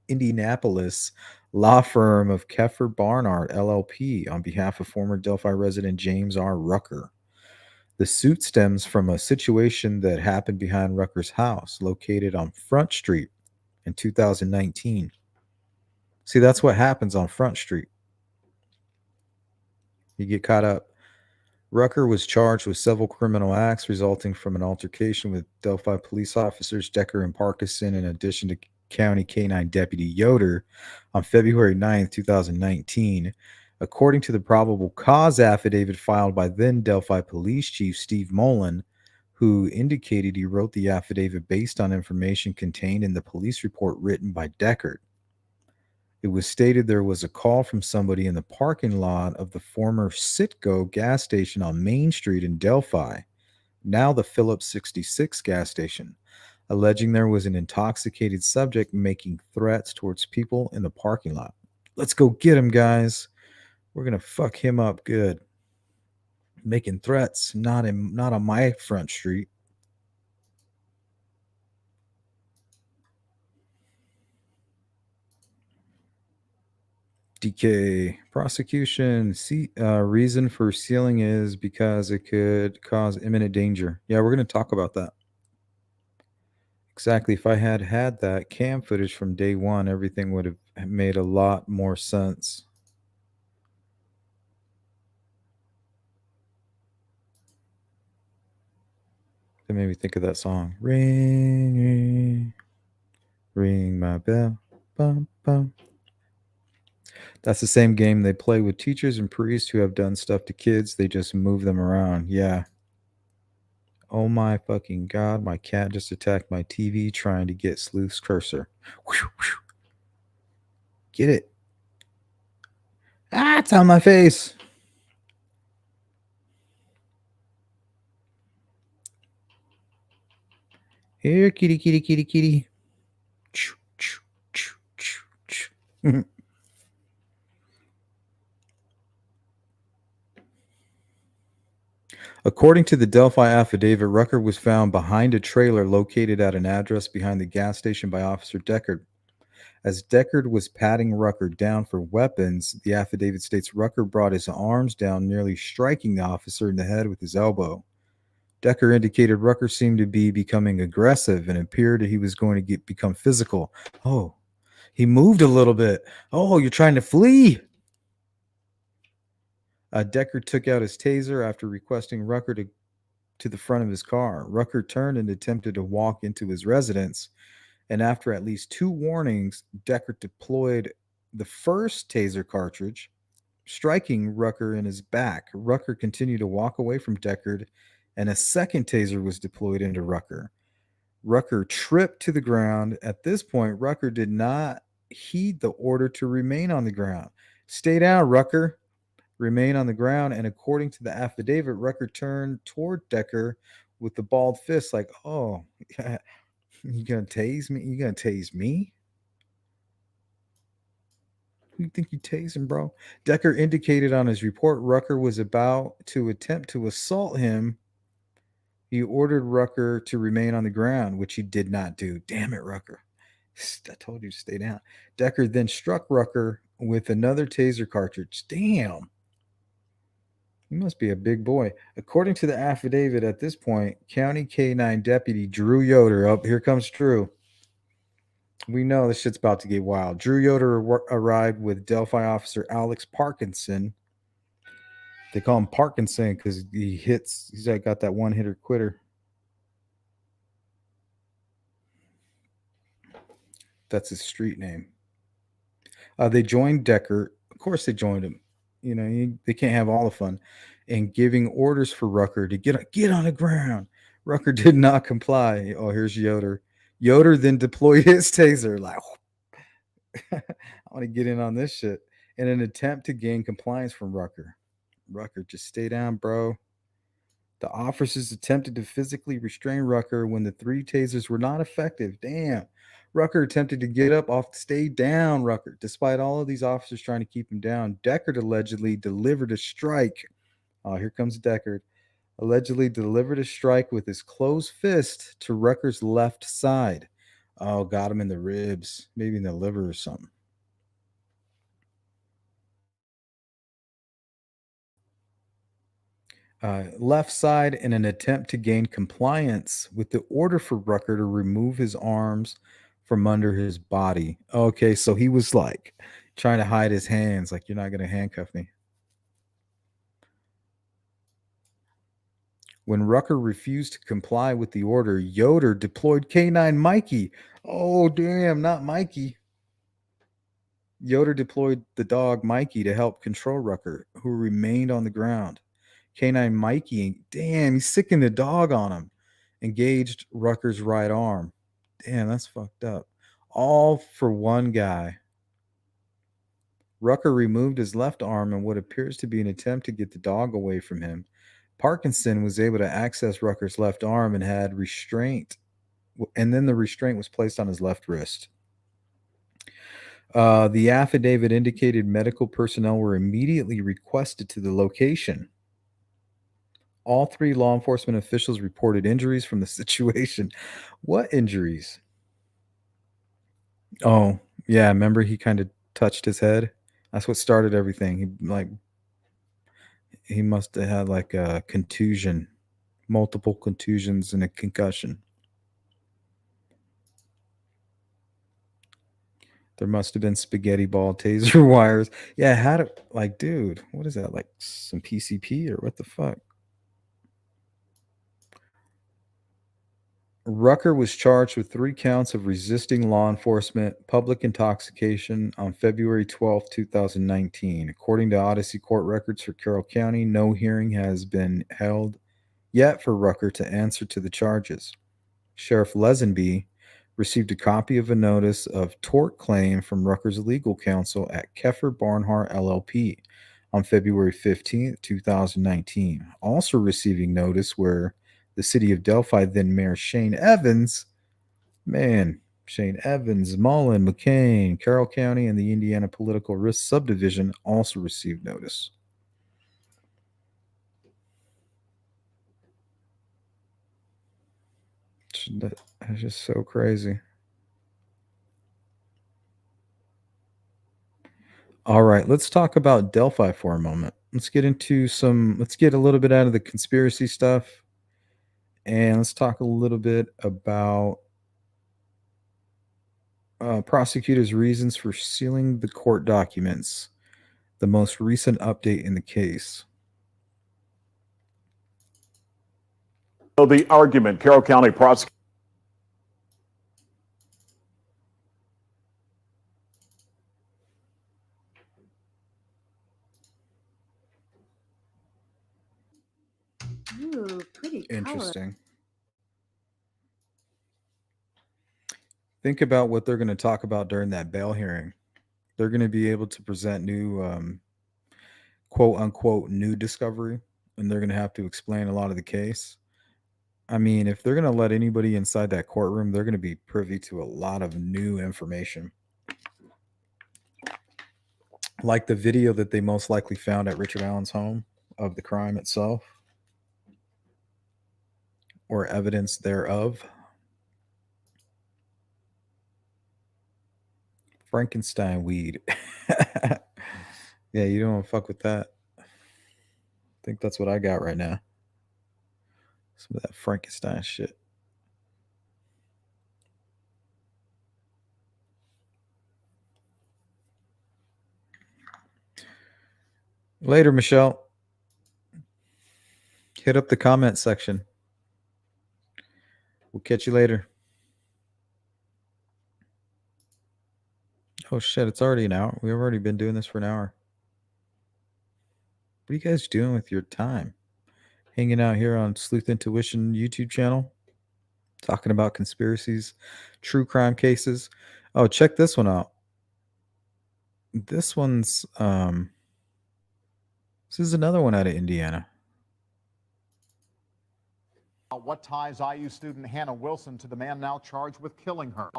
Indianapolis law firm of Kemper Barnard, LLP, on behalf of former Delphi resident James R. Rucker. The suit stems from a situation that happened behind Rucker's house, located on Front Street, in 2019. See, that's what happens on Front Street. You get caught up. Rucker was charged with several criminal acts resulting from an altercation with Delphi police officers Decker and Parkinson, in addition to County K9 Deputy Yoder, on February 9th, 2019. According to the probable cause affidavit filed by then Delphi Police Chief Steve Mullen, who indicated he wrote the affidavit based on information contained in the police report written by Deckard. It was stated there was a call from somebody in the parking lot of the former Citgo gas station on Main Street in Delphi, now the Phillips 66 gas station, alleging there was an intoxicated subject making threats towards people in the parking lot. Let's go get him, guys. We're going to fuck him up good. Making threats, not on my Front Street. DK prosecution. Reason for sealing is because it could cause imminent danger. Yeah, we're going to talk about that. Exactly. If I had that cam footage from day one, everything would have made a lot more sense. It made me think of that song. Ring, ring, ring my bell. Bum, bum. That's the same game they play with teachers and priests who have done stuff to kids. They just move them around. Yeah. Oh my fucking God. My cat just attacked my TV trying to get Sleuth's cursor. Whew, whew. Get it. Ah, it's on my face. Here, kitty, kitty, kitty, kitty. According to the Delphi affidavit, Rucker was found behind a trailer located at an address behind the gas station by Officer Deckard. As Deckard was patting Rucker down for weapons, the affidavit states Rucker brought his arms down, nearly striking the officer in the head with his elbow. Decker indicated Rucker seemed to be becoming aggressive and appeared he was going to become physical. Oh, he moved a little bit. Oh, you're trying to flee. Decker took out his taser after requesting Rucker to the front of his car. Rucker turned and attempted to walk into his residence, and after at least 2 warnings, Decker deployed the first taser cartridge, striking Rucker in his back. Rucker continued to walk away from Deckard, and a second taser was deployed into Rucker. Rucker tripped to the ground. At this point, Rucker did not heed the order to remain on the ground. Stay down, Rucker. Remain on the ground. And according to the affidavit, Rucker turned toward Decker with the balled fist, like, oh, you gonna tase me? You gonna tase me? Who you think you tasing, bro? Decker indicated on his report Rucker was about to attempt to assault him. He ordered Rucker to remain on the ground, which he did not do. Damn it, Rucker. I told you to stay down. Decker then struck Rucker with another taser cartridge. Damn. He must be a big boy. According to the affidavit at this point, County K9 Deputy Drew Yoder, up here comes Drew. We know this shit's about to get wild. Drew Yoder arrived with Delphi officer Alex Parkinson. They call him Parkinson because he's got that one-hitter quitter. That's his street name. They joined Decker. Of course, they joined him. You know, they can't have all the fun. And giving orders for Rucker to get on the ground. Rucker did not comply. Oh, here's Yoder. Yoder then deployed his taser. Like, I want to get in on this shit. In an attempt to gain compliance from Rucker. Rucker, just stay down, bro. The officers attempted to physically restrain Rucker when the 3 tasers were not effective. Damn. Rucker attempted to get up off, stay down, Rucker. Despite all of these officers trying to keep him down, Deckard allegedly delivered a strike. Oh, here comes Deckard. Allegedly delivered a strike with his closed fist to Rucker's left side. Oh, got him in the ribs, maybe in the liver or something. Left side in an attempt to gain compliance with the order for Rucker to remove his arms from under his body. Okay, so he was like trying to hide his hands, like, you're not going to handcuff me. When Rucker refused to comply with the order, Yoder deployed K9 Mikey. Oh, damn, not Mikey. Yoder deployed the dog Mikey to help control Rucker, who remained on the ground. K9 Mikey, damn, he's sicking the dog on him. Engaged Rucker's right arm. Damn, that's fucked up. All for one guy. Rucker removed his left arm in what appears to be an attempt to get the dog away from him. Parkinson was able to access Rucker's left arm and had restraint. And then the restraint was placed on his left wrist. The affidavit indicated medical personnel were immediately requested to the location. All 3 law enforcement officials reported injuries from the situation. What injuries? Oh, yeah. Remember he kind of touched his head? That's what started everything. He must have had like a contusion, multiple contusions and a concussion. There must have been spaghetti ball taser wires. Yeah, how to, like, dude, what is that? Like some PCP or what the fuck? Rucker was charged with 3 counts of resisting law enforcement, public intoxication on February 12, 2019. According to Odyssey court records for Carroll County, no hearing has been held yet for Rucker to answer to the charges. Sheriff Lesenby received a copy of a notice of tort claim from Rucker's legal counsel at Kemper Barnhart LLP on February 15, 2019. Also receiving notice where the city of Delphi, then Mayor Shane Evans, Mullen, McCain, Carroll County, and the Indiana Political Risk Subdivision also received notice. That's just so crazy. All right, let's talk about Delphi for a moment. Let's get a little bit out of the conspiracy stuff. And let's talk a little bit about prosecutors' reasons for sealing the court documents, the most recent update in the case. So the argument, Carroll County prosecutor. Ooh, pretty Interesting. Think about what they're going to talk about during that bail hearing. They're going to be able to present new, quote unquote, new discovery, and they're going to have to explain a lot of the case. I mean, if they're going to let anybody inside that courtroom, they're going to be privy to a lot of new information. Like the video that they most likely found at Richard Allen's home of the crime itself, or evidence thereof. Frankenstein weed. Yeah, you don't want to fuck with that. I think that's what I got right now. Some of that Frankenstein shit. Later, Michelle. Hit up the comment section. We'll catch you later. Oh shit, it's already an hour. We've already been doing this for an hour. What are you guys doing with your time? Hanging out here on Sleuth Intuition YouTube channel, talking about conspiracies, true crime cases. Oh, check this one out. This one's this is another one out of Indiana. What ties IU student Hannah Wilson to the man now charged with killing her?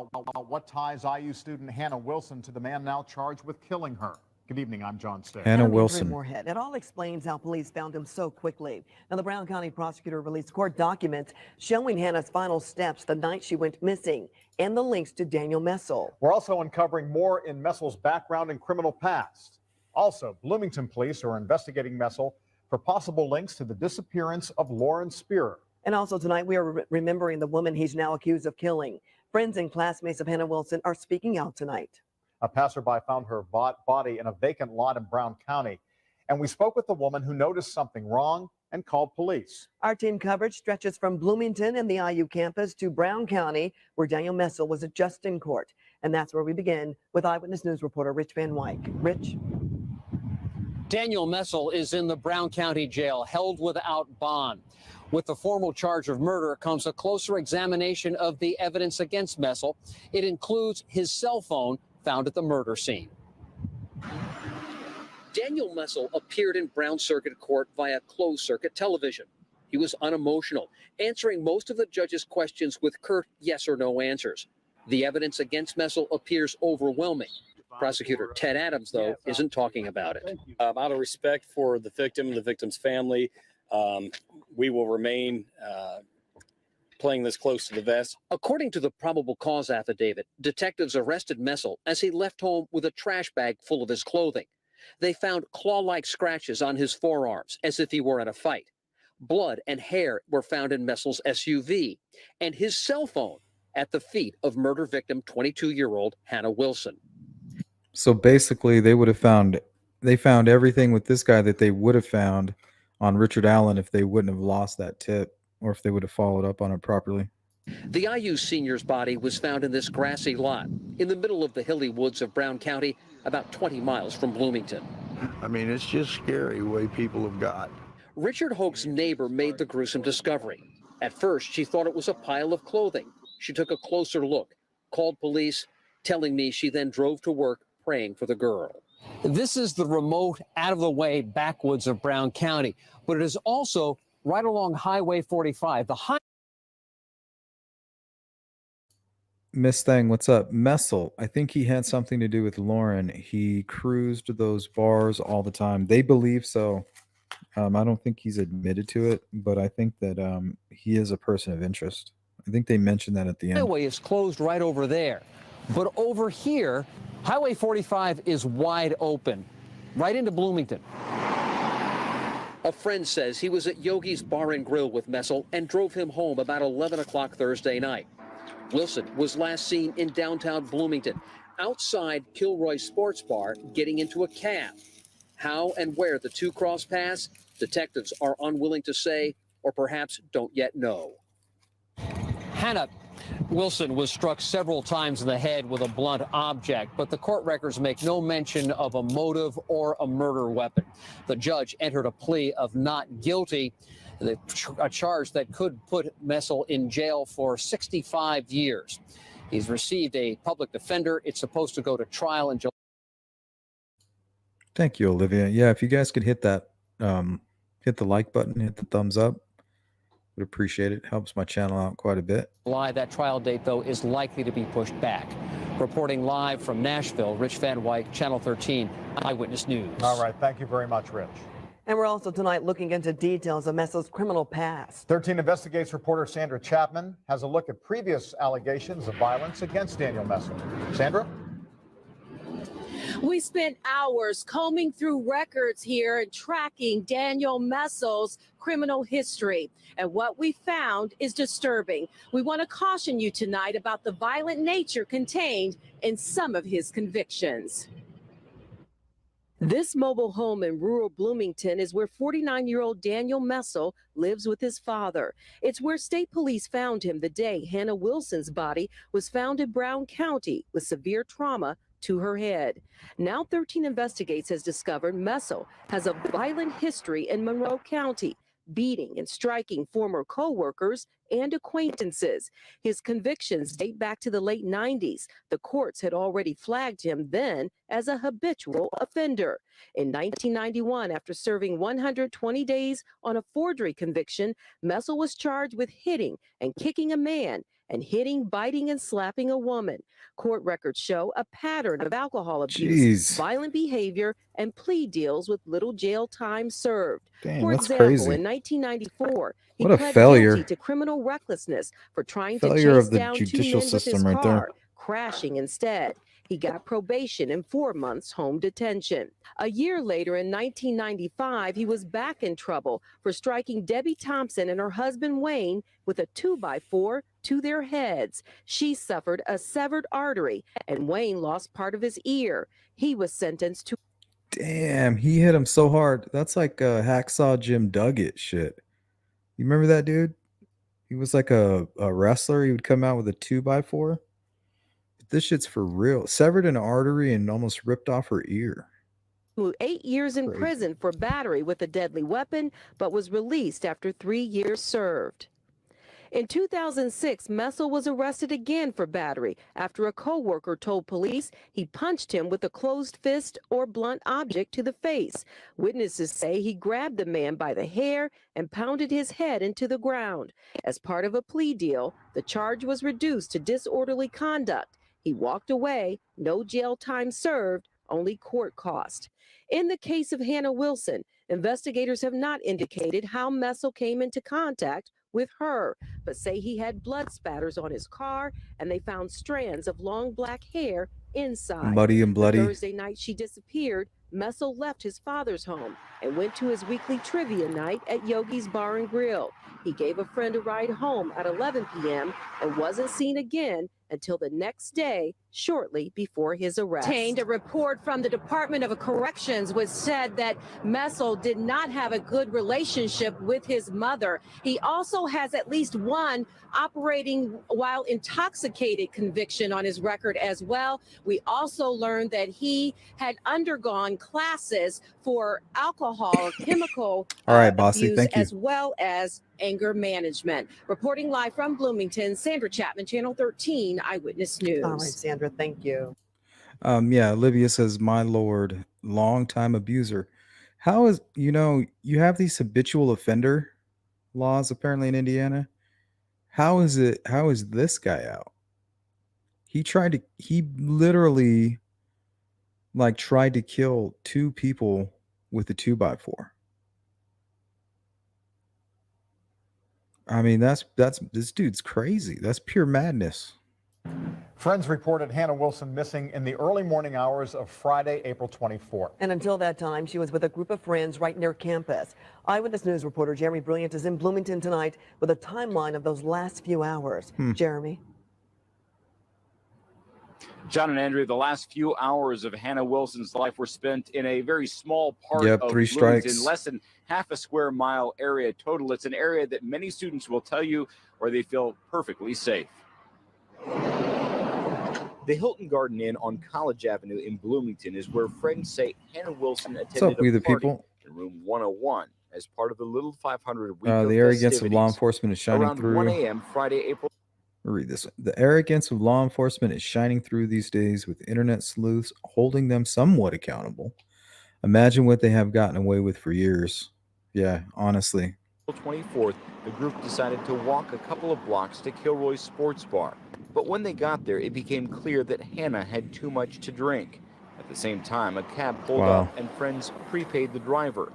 What ties IU student Hannah Wilson to the man now charged with killing her? Good evening, I'm John Stay. Hannah Wilson. Moorhead. It all explains how police found him so quickly. Now, the Brown County prosecutor released court documents showing Hannah's final steps the night she went missing and the links to Daniel Messel. We're also uncovering more in Messel's background and criminal past. Also, Bloomington police are investigating Messel for possible links to the disappearance of Lauren Spear. And also tonight, we are remembering the woman he's now accused of killing. Friends and classmates of Hannah Wilson are speaking out tonight. A passerby found her body in a vacant lot in Brown County, and we spoke with the woman who noticed something wrong and called police. Our team coverage stretches from Bloomington and the IU campus to Brown County, where Daniel Messel was just in court. And that's where we begin with Eyewitness News reporter Rich Van Wyk. Rich? Daniel Messel is in the Brown County jail, held without bond. With the formal charge of murder comes a closer examination of the evidence against Messel. It includes his cell phone found at the murder scene. Daniel Messel appeared in Brown Circuit Court via closed-circuit television. He was unemotional, answering most of the judge's questions with curt yes or no answers. The evidence against Messel appears overwhelming. Prosecutor Ted Adams, though, isn't talking about it. Out of respect for the victim and the victim's family, we will remain playing this close to the vest. According to the probable cause affidavit, detectives arrested Messel as he left home with a trash bag full of his clothing. They found claw-like scratches on his forearms, as if he were in a fight. Blood and hair were found in Messel's SUV, and his cell phone at the feet of murder victim 22-year-old Hannah Wilson. So basically, they found everything with this guy that they would have found on Richard Allen if they wouldn't have lost that tip, or if they would have followed up on it properly. The IU senior's body was found in this grassy lot in the middle of the hilly woods of Brown County, about 20 miles from Bloomington. I mean, it's just scary the way people have got. Richard Hoke's neighbor made the gruesome discovery. At first, she thought it was a pile of clothing. She took a closer look, called police, telling me she then drove to work praying for the girl. This is the remote, out-of-the-way backwoods of Brown County, but it is also right along Highway 45. Miss Thang, what's up? Messel, I think he had something to do with Lauren. He cruised those bars all the time. They believe so. I don't think he's admitted to it, but I think that he is a person of interest. I think they mentioned that at the end. Highway is closed right over there, but over here, Highway 45 is wide open, right into Bloomington. A friend says he was at Yogi's Bar and Grill with Messel and drove him home about 11 o'clock Thursday night. Wilson was last seen in downtown Bloomington, outside Kilroy Sports Bar, getting into a cab. How and where the two cross paths, detectives are unwilling to say, or perhaps don't yet know. Hannah Wilson was struck several times in the head with a blunt object, but the court records make no mention of a motive or a murder weapon. The judge entered a plea of not guilty, a charge that could put Messel in jail for 65 years. He's received a public defender. It's supposed to go to trial in July. Thank you, Olivia. Yeah, if you guys could hit that, hit the like button, hit the thumbs up, would appreciate it. Helps my channel out quite a bit. That trial date, though, is likely to be pushed back. Reporting live from Nashville, Rich Van Wyk, Channel 13, Eyewitness News. All right, thank you very much, Rich. And we're also tonight looking into details of Messel's criminal past. 13 Investigates reporter Sandra Chapman has a look at previous allegations of violence against Daniel Messel. Sandra? We spent hours combing through records here and tracking Daniel Messel's criminal history. And what we found is disturbing. We want to caution you tonight about the violent nature contained in some of his convictions. This mobile home in rural Bloomington is where 49-year-old Daniel Messel lives with his father. It's where state police found him the day Hannah Wilson's body was found in Brown County with severe trauma to her head. Now 13 Investigates has discovered Messel has a violent history in Monroe County, beating and striking former co-workers and acquaintances. His convictions date back to the late 90s. The courts had already flagged him then as a habitual offender. In 1991, after serving 120 days on a forgery conviction, Messel was charged with hitting and kicking a man and hitting, biting, and slapping a woman. Court records show a pattern of alcohol abuse, Jeez. violent behavior, and plea deals with little jail time served. Damn, For that's example, crazy. in 1994, he What a pled failure. guilty to criminal recklessness for trying to Failure chase of the down two judicial men with his system right there. car, crashing instead. He got probation and 4 months home detention. A year later, in 1995, he was back in trouble for striking Debbie Thompson and her husband Wayne with a 2x4 to their heads. She suffered a severed artery, and Wayne lost part of his ear. He was sentenced to. Damn, he hit him so hard. That's like Hacksaw Jim Duggan shit. You remember that dude? He was like a wrestler. He would come out with a 2x4. But this shit's for real. Severed an artery and almost ripped off her ear. 8 years in prison for battery with a deadly weapon, but was released after 3 years served. In 2006, Messel was arrested again for battery after a co-worker told police he punched him with a closed fist or blunt object to the face. Witnesses say he grabbed the man by the hair and pounded his head into the ground. As part of a plea deal, the charge was reduced to disorderly conduct. He walked away, no jail time served, only court cost. In the case of Hannah Wilson, investigators have not indicated how Messel came into contact with her, but say he had blood spatters on his car and they found strands of long black hair inside. Muddy and bloody. The Thursday night she disappeared, Messel left his father's home and went to his weekly trivia night at Yogi's Bar and Grill. He gave a friend a ride home at 11 p.m. and wasn't seen again until the next day, shortly before his arrest. A report from the Department of Corrections was said that Messel did not have a good relationship with his mother. He also has at least one operating while intoxicated conviction on his record as well. We also learned that he had undergone classes for alcohol, chemical All right, Bossy, abuse, thank you. as well as anger management. Reporting live from Bloomington, Sandra Chapman, Channel 13 Eyewitness News. All right, Sandra, thank you. Yeah, Olivia says, my lord, longtime abuser. How is, you have these habitual offender laws apparently in Indiana. How is this guy out? He literally tried to kill 2 people with a 2x4. I mean, that's this dude's crazy. That's pure madness. Friends reported Hannah Wilson missing in the early morning hours of Friday, April 24th. And until that time, she was with a group of friends right near campus. Eyewitness News reporter Jeremy Brilliant is in Bloomington tonight with a timeline of those last few hours. Jeremy. John and Andrew, the last few hours of Hannah Wilson's life were spent in a very small part of 3 strikes. Bloomington, less than half a square mile area total. It's an area that many students will tell you where they feel perfectly safe. The Hilton Garden Inn on College Avenue in Bloomington is where friends say Hannah Wilson attended we the a party people? in room 101 as part of the Little 500 week The of arrogance of law festivities. enforcement is shining Around through. 1 a.m. Friday, April. Read this one. The arrogance of law enforcement is shining through these days, with internet sleuths holding them somewhat accountable. Imagine what they have gotten away with for years. Yeah, honestly. April 24th, the group decided to walk a couple of blocks to Kilroy's Sports Bar. But when they got there, it became clear that Hannah had too much to drink. At the same time, a cab pulled up and friends prepaid the driver.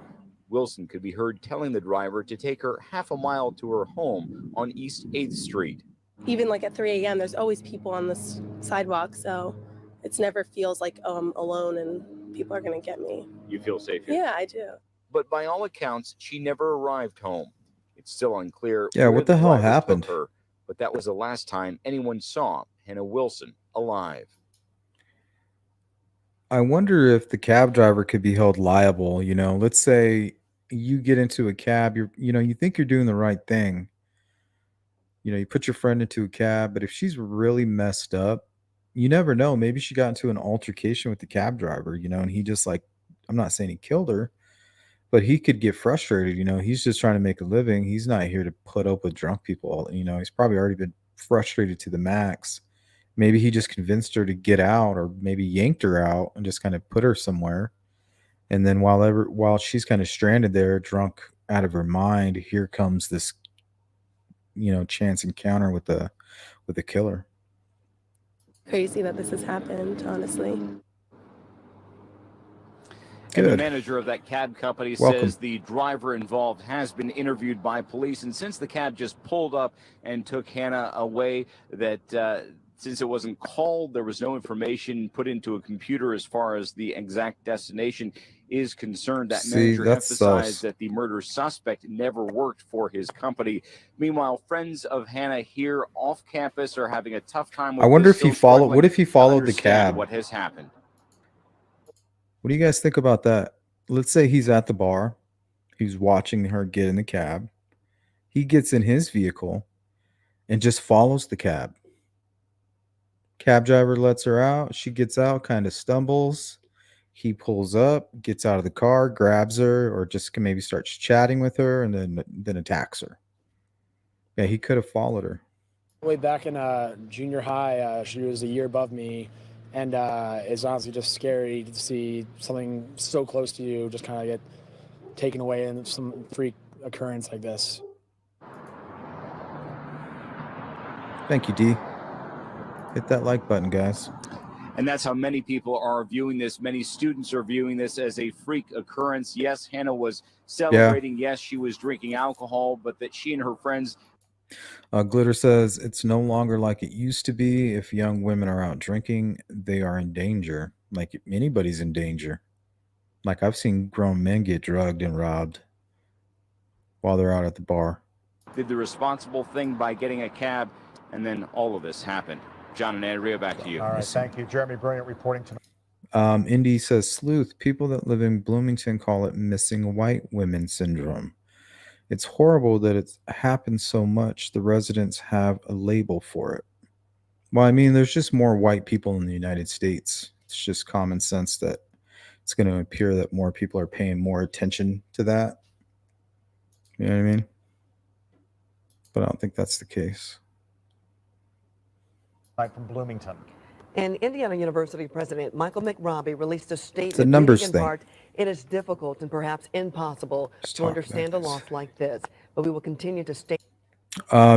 Wilson could be heard telling the driver to take her half a mile to her home on East 8th Street. Even at 3 a.m., there's always people on the sidewalk, so it never feels like I'm alone and people are going to get me. You feel safe here? Yeah, I do. But by all accounts, she never arrived home. It's still unclear Yeah, where what the hell driver took happened? her, but that was the last time anyone saw Hannah Wilson alive. I wonder if the cab driver could be held liable. Let's say you get into a cab, you think you're doing the right thing. You put your friend into a cab, but if she's really messed up, you never know. Maybe she got into an altercation with the cab driver, and he just like, I'm not saying he killed her, but he could get frustrated. He's just trying to make a living. He's not here to put up with drunk people. He's probably already been frustrated to the max. Maybe he just convinced her to get out, or maybe yanked her out and just kind of put her somewhere. And then while she's kind of stranded there, drunk out of her mind, here comes this, chance encounter with the killer. Crazy that this has happened, honestly. And the Good. manager of that cab company Welcome. says the driver involved has been interviewed by police. And since the cab just pulled up and took Hannah away, that since it wasn't called, there was no information put into a computer as far as the exact destination is concerned. That See, manager that's emphasized sus. that the murder suspect never worked for his company. Meanwhile, friends of Hannah here off campus are having a tough time with I wonder this, if he still followed. What struggling if he to followed the understand cab? what has happened. What do you guys think about that? Let's say he's at the bar. He's watching her get in the cab. He gets in his vehicle and just follows the cab. Cab driver lets her out. She gets out, kind of stumbles. He pulls up, gets out of the car, grabs her, or just maybe starts chatting with her, and then attacks her. Yeah, he could have followed her. Way back in junior high, she was a year above me, and it's honestly just scary to see something so close to you just kind of get taken away in some freak occurrence like this. Thank you, D. Hit that like button, guys. And that's how many people are viewing this. Many students are viewing this as a freak occurrence. Yes, Hannah was celebrating. Yes, she was drinking alcohol, but that she and her friends. Glitter says it's no longer like it used to be. If young women are out drinking, they are in danger. Like anybody's in danger. Like I've seen grown men get drugged and robbed while they're out at the bar. Did the responsible thing by getting a cab, and then all of this happened. John and Andrea, back to you. All right, thank you. Jeremy Brilliant reporting tonight. Indy says sleuth. People that live in Bloomington call it missing white women syndrome. It's horrible that it's happened so much. The residents have a label for it. Well, I mean, there's just more white people in the United States. It's just common sense that it's going to appear that more people are paying more attention to that. You know what I mean? But I don't think that's the case. From Bloomington. And Indiana University President Michael McRobbie released a statement. It's a numbers in thing. part, it is difficult and perhaps impossible to understand a loss like this, but we will continue to stay.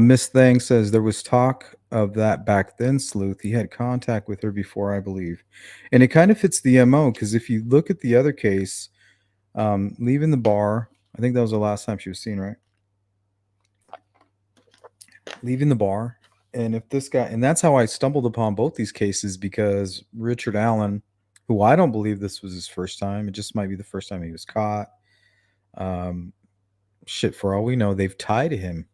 Miss Thang says there was talk of that back then, sleuth. He had contact with her before, I believe. And it kind of fits the MO, because if you look at the other case, leaving the bar, I think that was the last time she was seen, right? Leaving the bar. And if this guy, and that's how I stumbled upon both these cases, because Richard Allen, who I don't believe this was his first time, it just might be the first time he was caught. Shit, for all we know, they've tied him.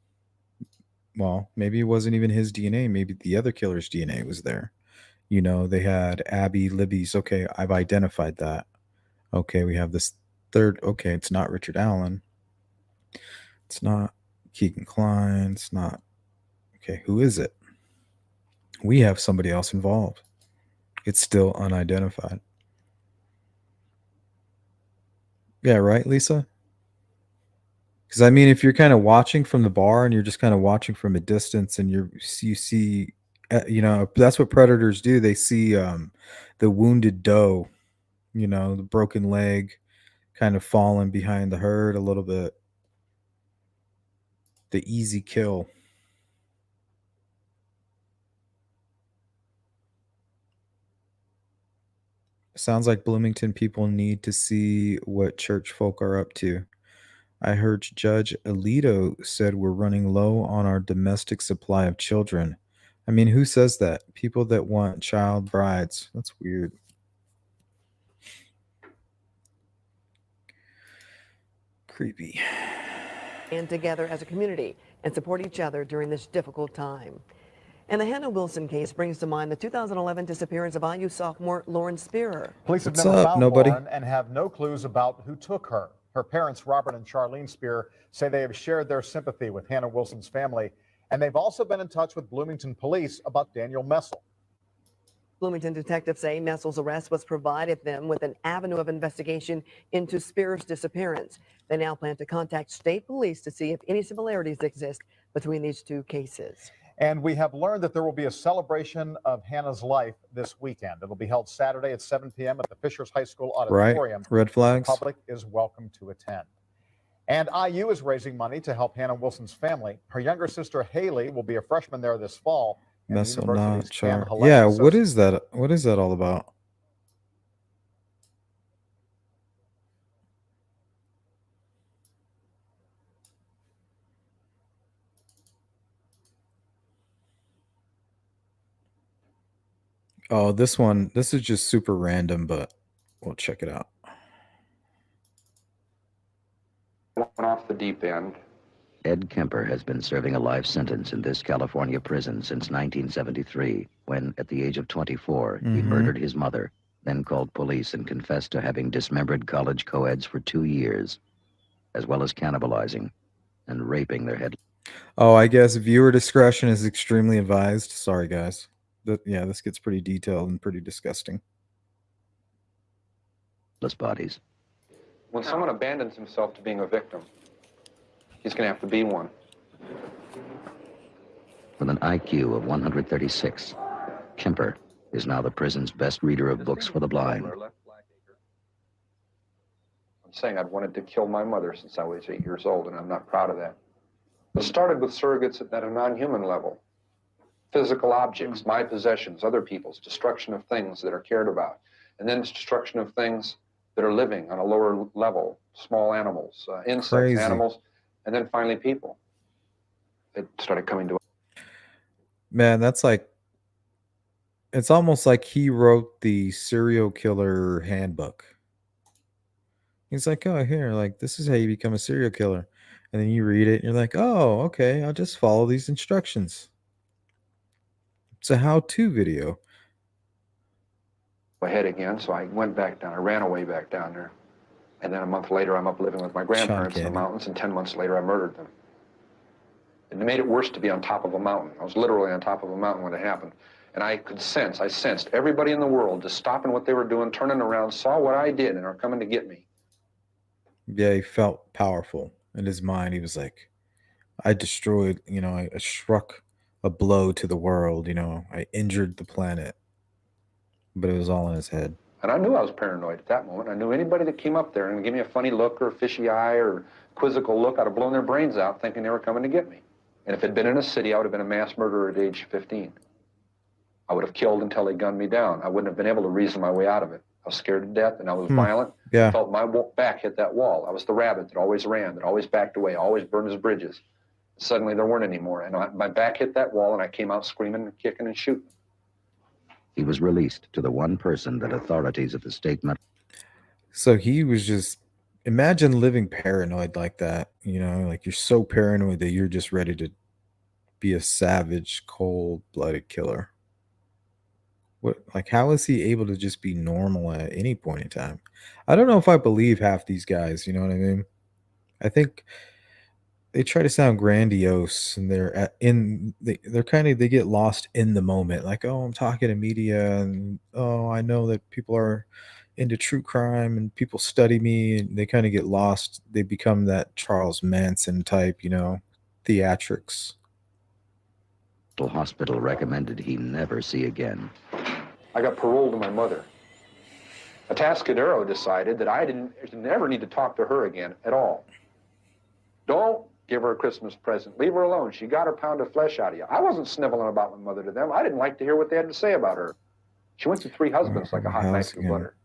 Well, maybe it wasn't even his DNA. Maybe the other killer's DNA was there. They had Abby Libby's. Okay, I've identified that. Okay, we have this third. Okay, it's not Richard Allen. It's not Keegan Klein. It's not. Okay, who is it? We have somebody else involved. It's still unidentified. Yeah, right, Lisa? Because, I mean, if you're kind of watching from the bar and you're just kind of watching from a distance and you see, that's what predators do. They see the wounded doe, the broken leg kind of falling behind the herd a little bit. The easy kill. Sounds like Bloomington people need to see what church folk are up to. I heard Judge Alito said we're running low on our domestic supply of children. I mean, who says that? People that want child brides. That's weird. Creepy. And together as a community and support each other during this difficult time. And the Hannah Wilson case brings to mind the 2011 disappearance of IU sophomore Lauren Spearer. Police have What's never up, found nobody? Lauren and have no clues about who took her. Her parents, Robert and Charlene Spear, say they have shared their sympathy with Hannah Wilson's family, and they've also been in touch with Bloomington police about Daniel Messel. Bloomington detectives say Messel's arrest was provided them with an avenue of investigation into Spears' disappearance. They now plan to contact state police to see if any similarities exist between these two cases. And we have learned that there will be a celebration of Hannah's life this weekend. It'll be held Saturday at 7 p.m. at the Fishers High School Right? Auditorium. Red The flags. public is welcome to attend. And IU is raising money to help Hannah Wilson's family. Her younger sister, Haley, will be a freshman there this fall. And the Messel university's not char. Pam Yeah, Haleshi what says is that? What is that all about? Oh, this one. This is just super random, but we'll check it out. Went off the deep end. Ed Kemper has been serving a life sentence in this California prison since 1973, when, at the age of 24, he murdered his mother, then called police and confessed to having dismembered college co-eds for 2 years, as well as cannibalizing and raping their head. Oh, I guess viewer discretion is extremely advised. Sorry, guys. Yeah, this gets pretty detailed and pretty disgusting. Bodies. When someone abandons himself to being a victim, he's going to have to be one. With an IQ of 136, Kemper is now the prison's best reader of books for the blind. I'm saying I'd wanted to kill my mother since I was 8 years old, and I'm not proud of that. It started with surrogates at a non-human level. Physical objects, my possessions, other people's, destruction of things that are cared about, and then destruction of things that are living on a lower level, small animals, insects, Crazy. animals, and then finally people. It started coming to. Man, that's like, it's almost like he wrote the serial killer handbook. He's like, oh, here, like, this is how you become a serial killer. And then you read it and you're like, oh, okay, I'll just follow these instructions. It's a how-to video. Ahead again, so I went back down. I ran away back down there. And then a month later, I'm up living with my grandparents in the mountains, and 10 months later, I murdered them. It made it worse to be on top of a mountain. I was literally on top of a mountain when it happened. And I sensed everybody in the world just stopping what they were doing, turning around, saw what I did, and are coming to get me. Yeah, he felt powerful in his mind. He was like, I destroyed, I struck a blow to the world, I injured the planet. But it was all in his head. And I knew I was paranoid at that moment. I knew anybody that came up there and gave me a funny look or a fishy eye or quizzical look, I'd have blown their brains out thinking they were coming to get me. And if it had been in a city, I would have been a mass murderer at age 15. I would have killed until they gunned me down. I wouldn't have been able to reason my way out of it. I was scared to death, and I was violent. Yeah. I felt my back hit that wall. I was the rabbit that always ran, that always backed away, always burned his bridges. Suddenly, there weren't any more, and my back hit that wall, and I came out screaming and kicking and shooting. He was released to the one person that authorities at the state met. So he was just, imagine living paranoid like that, like you're so paranoid that you're just ready to be a savage, cold-blooded killer. How is he able to just be normal at any point in time? I don't know if I believe half these guys, you know what I mean? I think they try to sound grandiose, and they get lost in the moment. Like, oh, I'm talking to media, and oh, I know that people are into true crime and people study me, and they kind of get lost. They become that Charles Manson type, theatrics. The hospital recommended he never see again. I got paroled to my mother. Atascadero decided that I didn't never need to talk to her again at all. Don't give her a Christmas present. Leave her alone. She got her pound of flesh out of you. I wasn't sniveling about my mother to them. I didn't like to hear what they had to say about her. She went through 3 husbands like a hot knife through butter.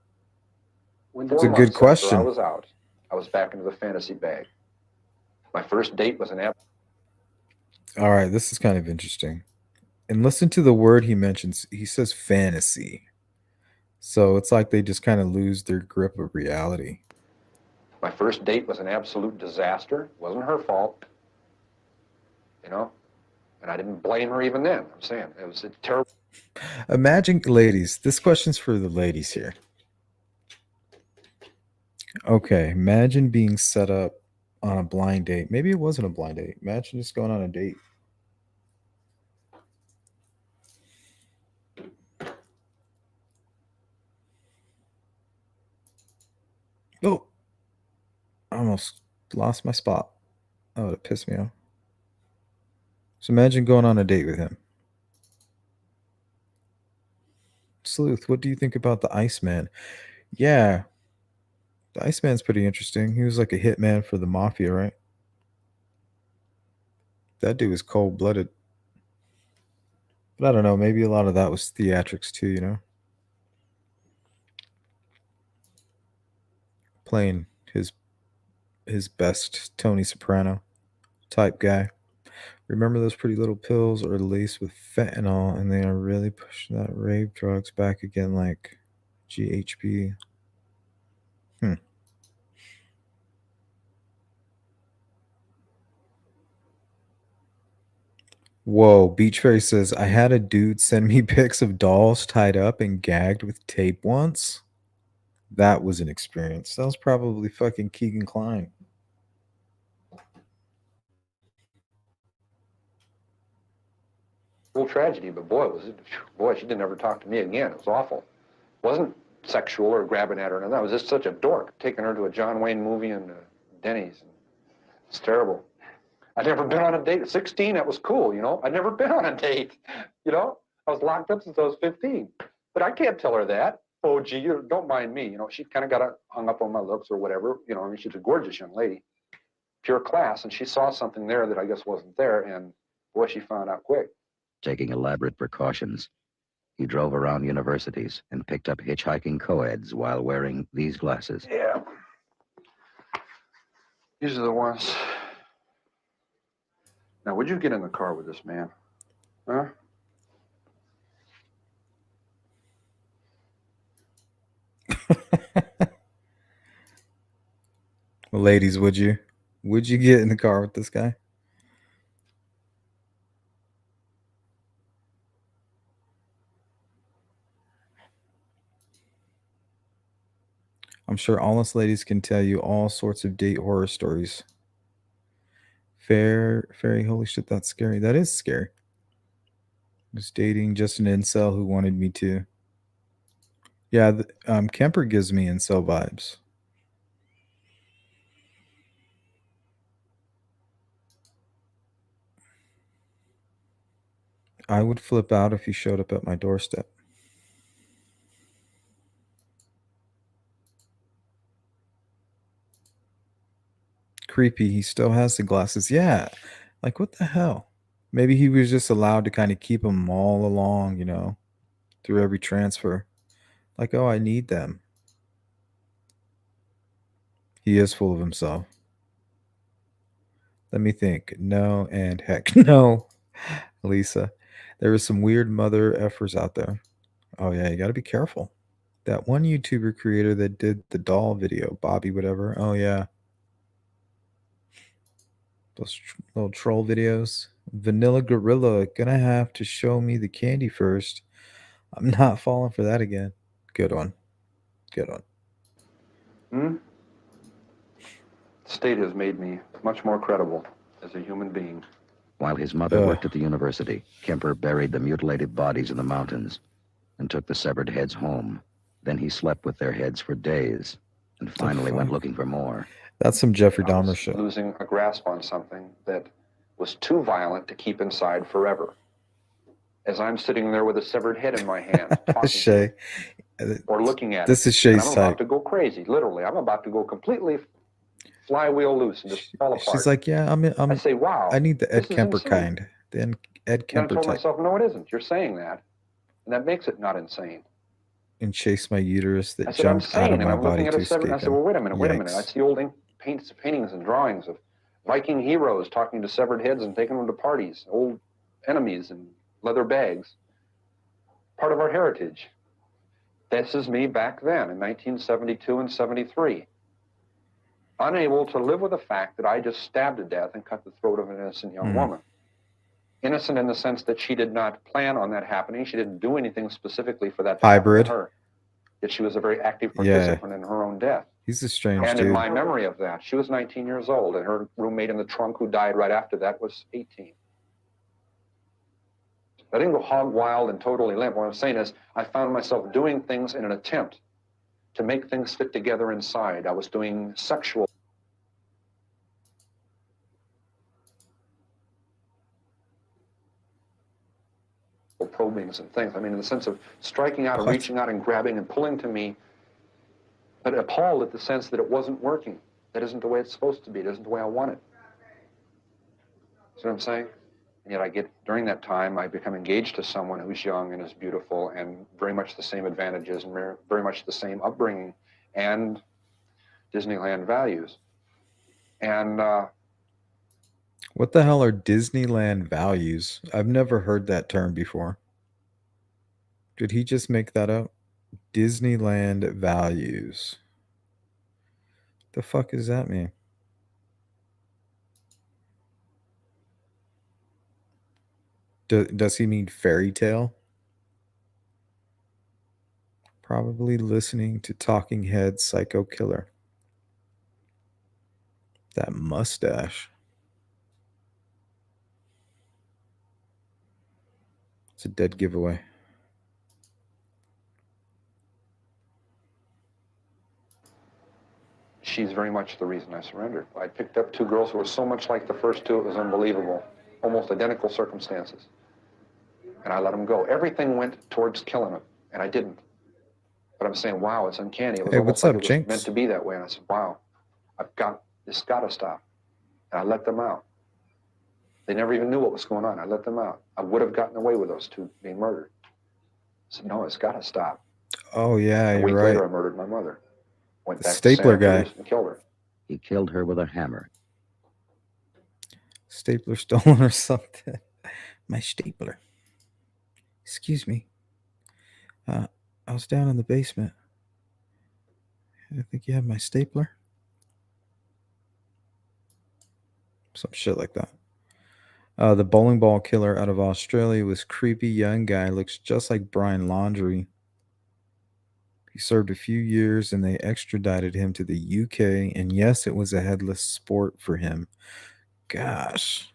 It's a good question. I was out. I was back into the fantasy bag. My first date was an app. All right, this is kind of interesting. And listen to the word he mentions. He says fantasy. So it's like they just kind of lose their grip of reality. My first date was an absolute disaster. It wasn't her fault. And I didn't blame her even then. I'm saying it was a terrible. Imagine, ladies, this question's for the ladies here. Okay, imagine being set up on a blind date. Maybe it wasn't a blind date. Imagine just going on a date. Oh, I almost lost my spot. Oh, it pissed me off. So imagine going on a date with him. Sleuth, what do you think about the Iceman? Yeah, the Iceman's pretty interesting. He was like a hitman for the mafia, right? That dude was cold blooded. But I don't know, maybe a lot of that was theatrics too, you know? Playing his best Tony Soprano type guy. Remember those pretty little pills are laced with fentanyl and they are really pushing that rape drugs back again like GHB. Hmm. Whoa, Beach Fairy says, I had a dude send me pics of dolls tied up and gagged with tape once. That was an experience. That was probably fucking Keegan Kline. Real tragedy, but boy, boy, she didn't ever talk to me again. It was awful. It wasn't sexual or grabbing at her, and that was just such a dork, taking her to a John Wayne movie and Denny's. It's terrible. I'd never been on a date at 16. That was cool, you know. I'd never been on a date, you know. I was locked up since I was 15. But I can't tell her that. Oh, gee, you don't mind me. You know, she kind of got hung up on my looks or whatever. You know, I mean, she's a gorgeous young lady, pure class, and she saw something there that I guess wasn't there, and boy, she found out quick. Taking elaborate precautions, he drove around universities and picked up hitchhiking co-eds while wearing these glasses. Yeah. These are the ones. Now, would you get in the car with this man? Huh? Well, ladies, would you? Would you get in the car with this guy? I'm sure all us ladies can tell you all sorts of date horror stories. Fairy, holy shit, that's scary. That is scary. I was dating just an incel who wanted me to. Yeah, Kemper gives me incel vibes. I would flip out if he showed up at my doorstep. Creepy. He still has the glasses. Yeah. Like, what the hell? Maybe he was just allowed to kind of keep them all along, you know, through every transfer. Like, oh, I need them. He is full of himself. Let me think. No and heck no. Lisa. There was some weird mother effers out there. Oh yeah, you gotta be careful. That one YouTuber creator that did the doll video, Bobby whatever. Oh yeah. Those little troll videos. Vanilla Gorilla, gonna have to show me the candy first. I'm not falling for that again. Good one. Good one. Hmm? The state has made me much more credible as a human being. While his mother worked at the university, Kemper buried the mutilated bodies in the mountains and took the severed heads home. Then he slept with their heads for days and finally went looking for more. That's some Jeffrey I Dahmer was shit. losing a grasp on something that was too violent to keep inside forever. As I'm sitting there with a severed head in my hand, talking Shay. or looking at This it, is Shay's and I'm about type. to go crazy. Literally, I'm about to go completely flywheel loose and just fall apart. She's like, yeah, I say, wow, I need the this Ed is Kemper insane. kind. The Ed And I Kemper told type. myself, no, it isn't. You're saying that, and that makes it not insane. And chase my uterus that I said, I'm jumped out sane, of and my I'm looking body at to a severed. I escape said, well, him. wait a minute. I Yikes. see old paintings and drawings of Viking heroes talking to severed heads and taking them to parties, old enemies in leather bags. Part of our heritage. This is me back then in 1972 and 73. Unable to live with the fact that I just stabbed to death and cut the throat of an innocent young woman. Innocent in the sense that she did not plan on that happening. She didn't do anything specifically for that to Hybrid. happen to her. Yet she was a very active Yeah. participant in her own death. He's a strange And dude. in my memory of that, she was 19 years old, and her roommate in the trunk who died right after that was 18. I didn't go hog wild and totally limp. What I'm saying is, I found myself doing things in an attempt to make things fit together inside. I was doing sexual probings and things. I mean, in the sense of striking out and reaching out and grabbing and pulling to me, but appalled at the sense that it wasn't working. That isn't the way it's supposed to be. It isn't the way I want it. See what I'm saying? And yet I get, during that time, I become engaged to someone who's young and is beautiful and very much the same advantages and very much the same upbringing and Disneyland values. And What the hell are Disneyland values? I've never heard that term before. Did he just make that up? Disneyland values. The fuck does that mean? Does he mean fairy tale? Probably listening to Talking Head Psycho Killer. That mustache. It's a dead giveaway. she's very much the reason I surrendered. I picked up two girls who were so much like the first two, it was unbelievable. Almost identical circumstances. And I let them go. Everything went towards killing them, and I didn't. But I'm saying, wow, it's uncanny. It was Hey, almost what's like up, it was Jinx? meant to be that way. And I said, wow, this got to stop. And I let them out. They never even knew what was going on. I let them out. I would have gotten away with those two being murdered. I said, no, it's got to stop. Oh, yeah, A you're week right. later, I murdered my mother. Went The back stapler to Santa guy. Cruz and killed her. He killed her with a hammer. Stapler stolen or something. My stapler. Excuse me. I was down in the basement. I think you have my stapler. Some shit like that. The bowling ball killer out of Australia was creepy young guy. Looks just like Brian Laundrie. He served a few years and they extradited him to the UK. And yes, it was a headless sport for him. Gosh.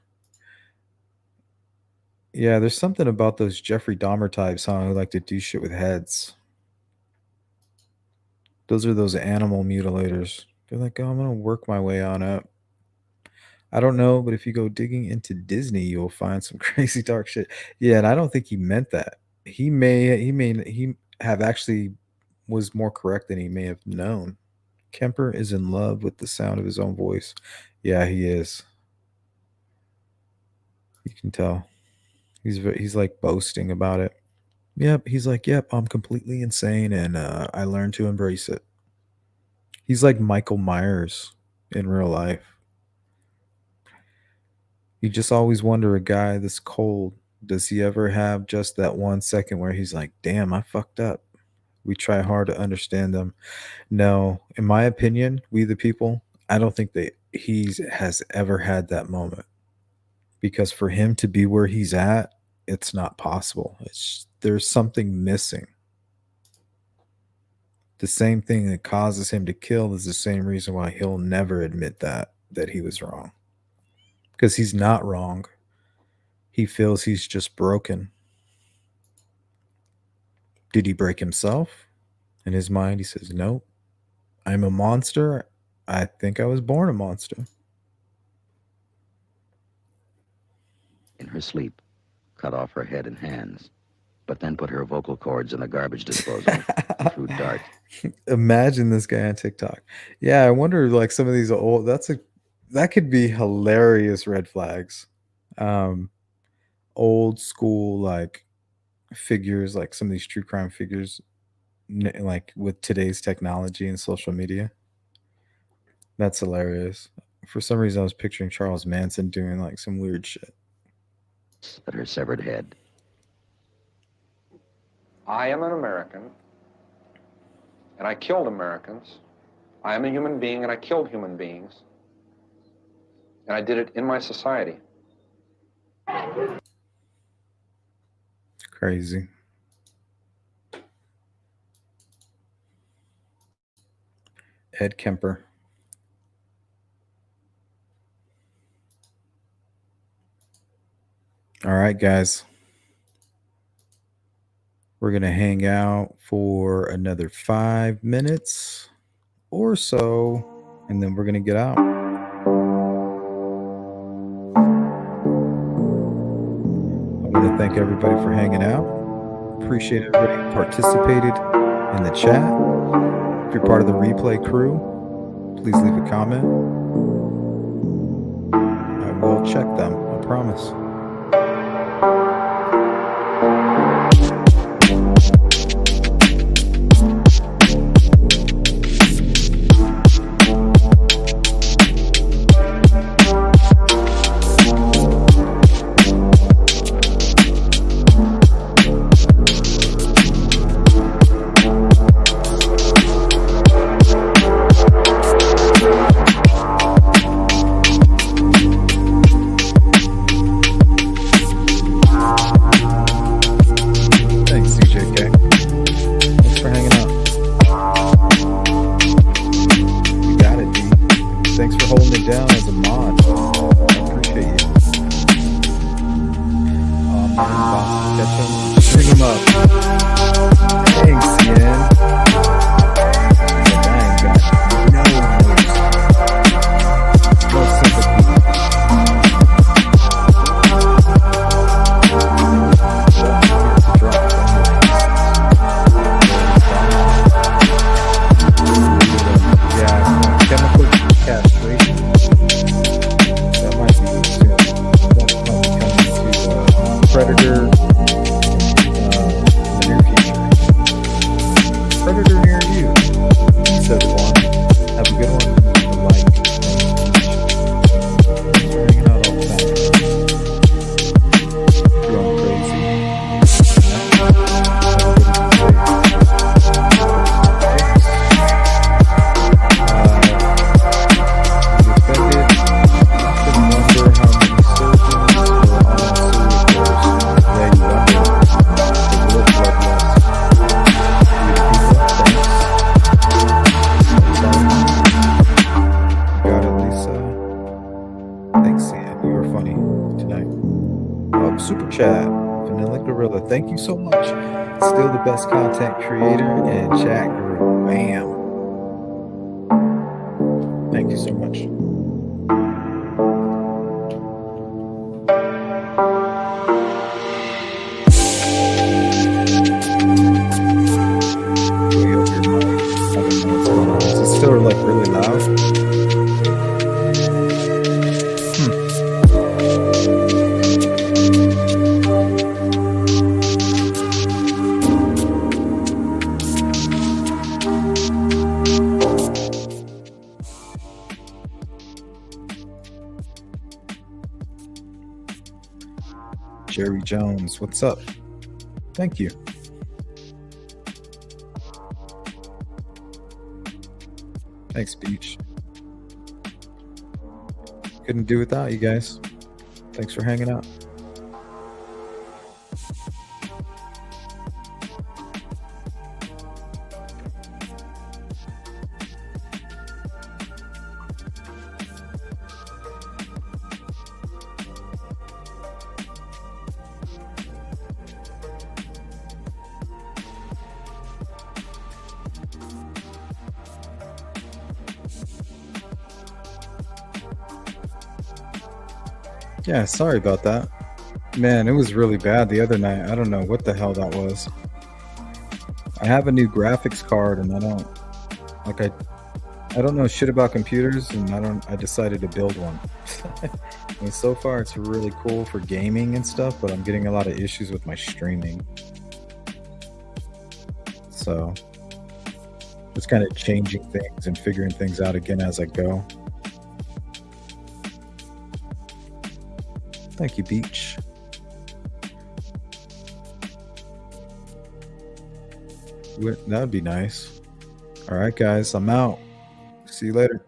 Yeah, there's something about those Jeffrey Dahmer types, huh, who like to do shit with heads. Those are those animal mutilators. They're like, oh, I'm going to work my way on up. I don't know, but if you go digging into Disney, you'll find some crazy dark shit. Yeah, and I don't think he meant that. He have actually was more correct than he may have known. Kemper is in love with the sound of his own voice. Yeah, he is. You can tell. He's like boasting about it. Yep, he's like, yep, I'm completely insane, and I learned to embrace it. He's like Michael Myers in real life. You just always wonder, a guy this cold, does he ever have just that 1 second where he's like, damn, I fucked up? We try hard to understand them. No, in my opinion, we the people, I don't think that he has ever had that moment. Because for him to be where he's at, it's not possible. There's something missing. The same thing that causes him to kill is the same reason why he'll never admit that he was wrong. Because he's not wrong. He feels he's just broken. Did he break himself? In his mind, he says, nope. I'm a monster. I think I was born a monster. In her sleep, cut off her head and hands, but then put her vocal cords in a garbage disposal and threw darts. Imagine this guy on TikTok. Yeah, I wonder, like, some of these old, that could be hilarious red flags. Old school, like, figures, like some of these true crime figures, like with today's technology and social media. That's hilarious. For some reason, I was picturing Charles Manson doing like some weird shit. At her severed head. I am an American, and I killed Americans. I am a human being, and I killed human beings. And I did it in my society. Crazy. Ed Kemper. All right, guys. We're going to hang out for another 5 minutes or so, and then we're going to get out. I want to thank everybody for hanging out. Appreciate everybody who participated in the chat. If you're part of the replay crew, please leave a comment. I will check them, I promise. Thank you so much. Still the best content creator and chat group. Bam. Thank you so much. Is it still like really loud? Jerry Jones, what's up? Thank you. Thanks, Beach. Couldn't do without you guys. Thanks for hanging out. Yeah, sorry about that. Man, it was really bad the other night. I don't know what the hell that was. I have a new graphics card and I don't know shit about computers, and I decided to build one. I mean, so far it's really cool for gaming and stuff, but I'm getting a lot of issues with my streaming. So just kind of changing things and figuring things out again as I go. Thank you, Beach. That would be nice. All right, guys, I'm out. See you later.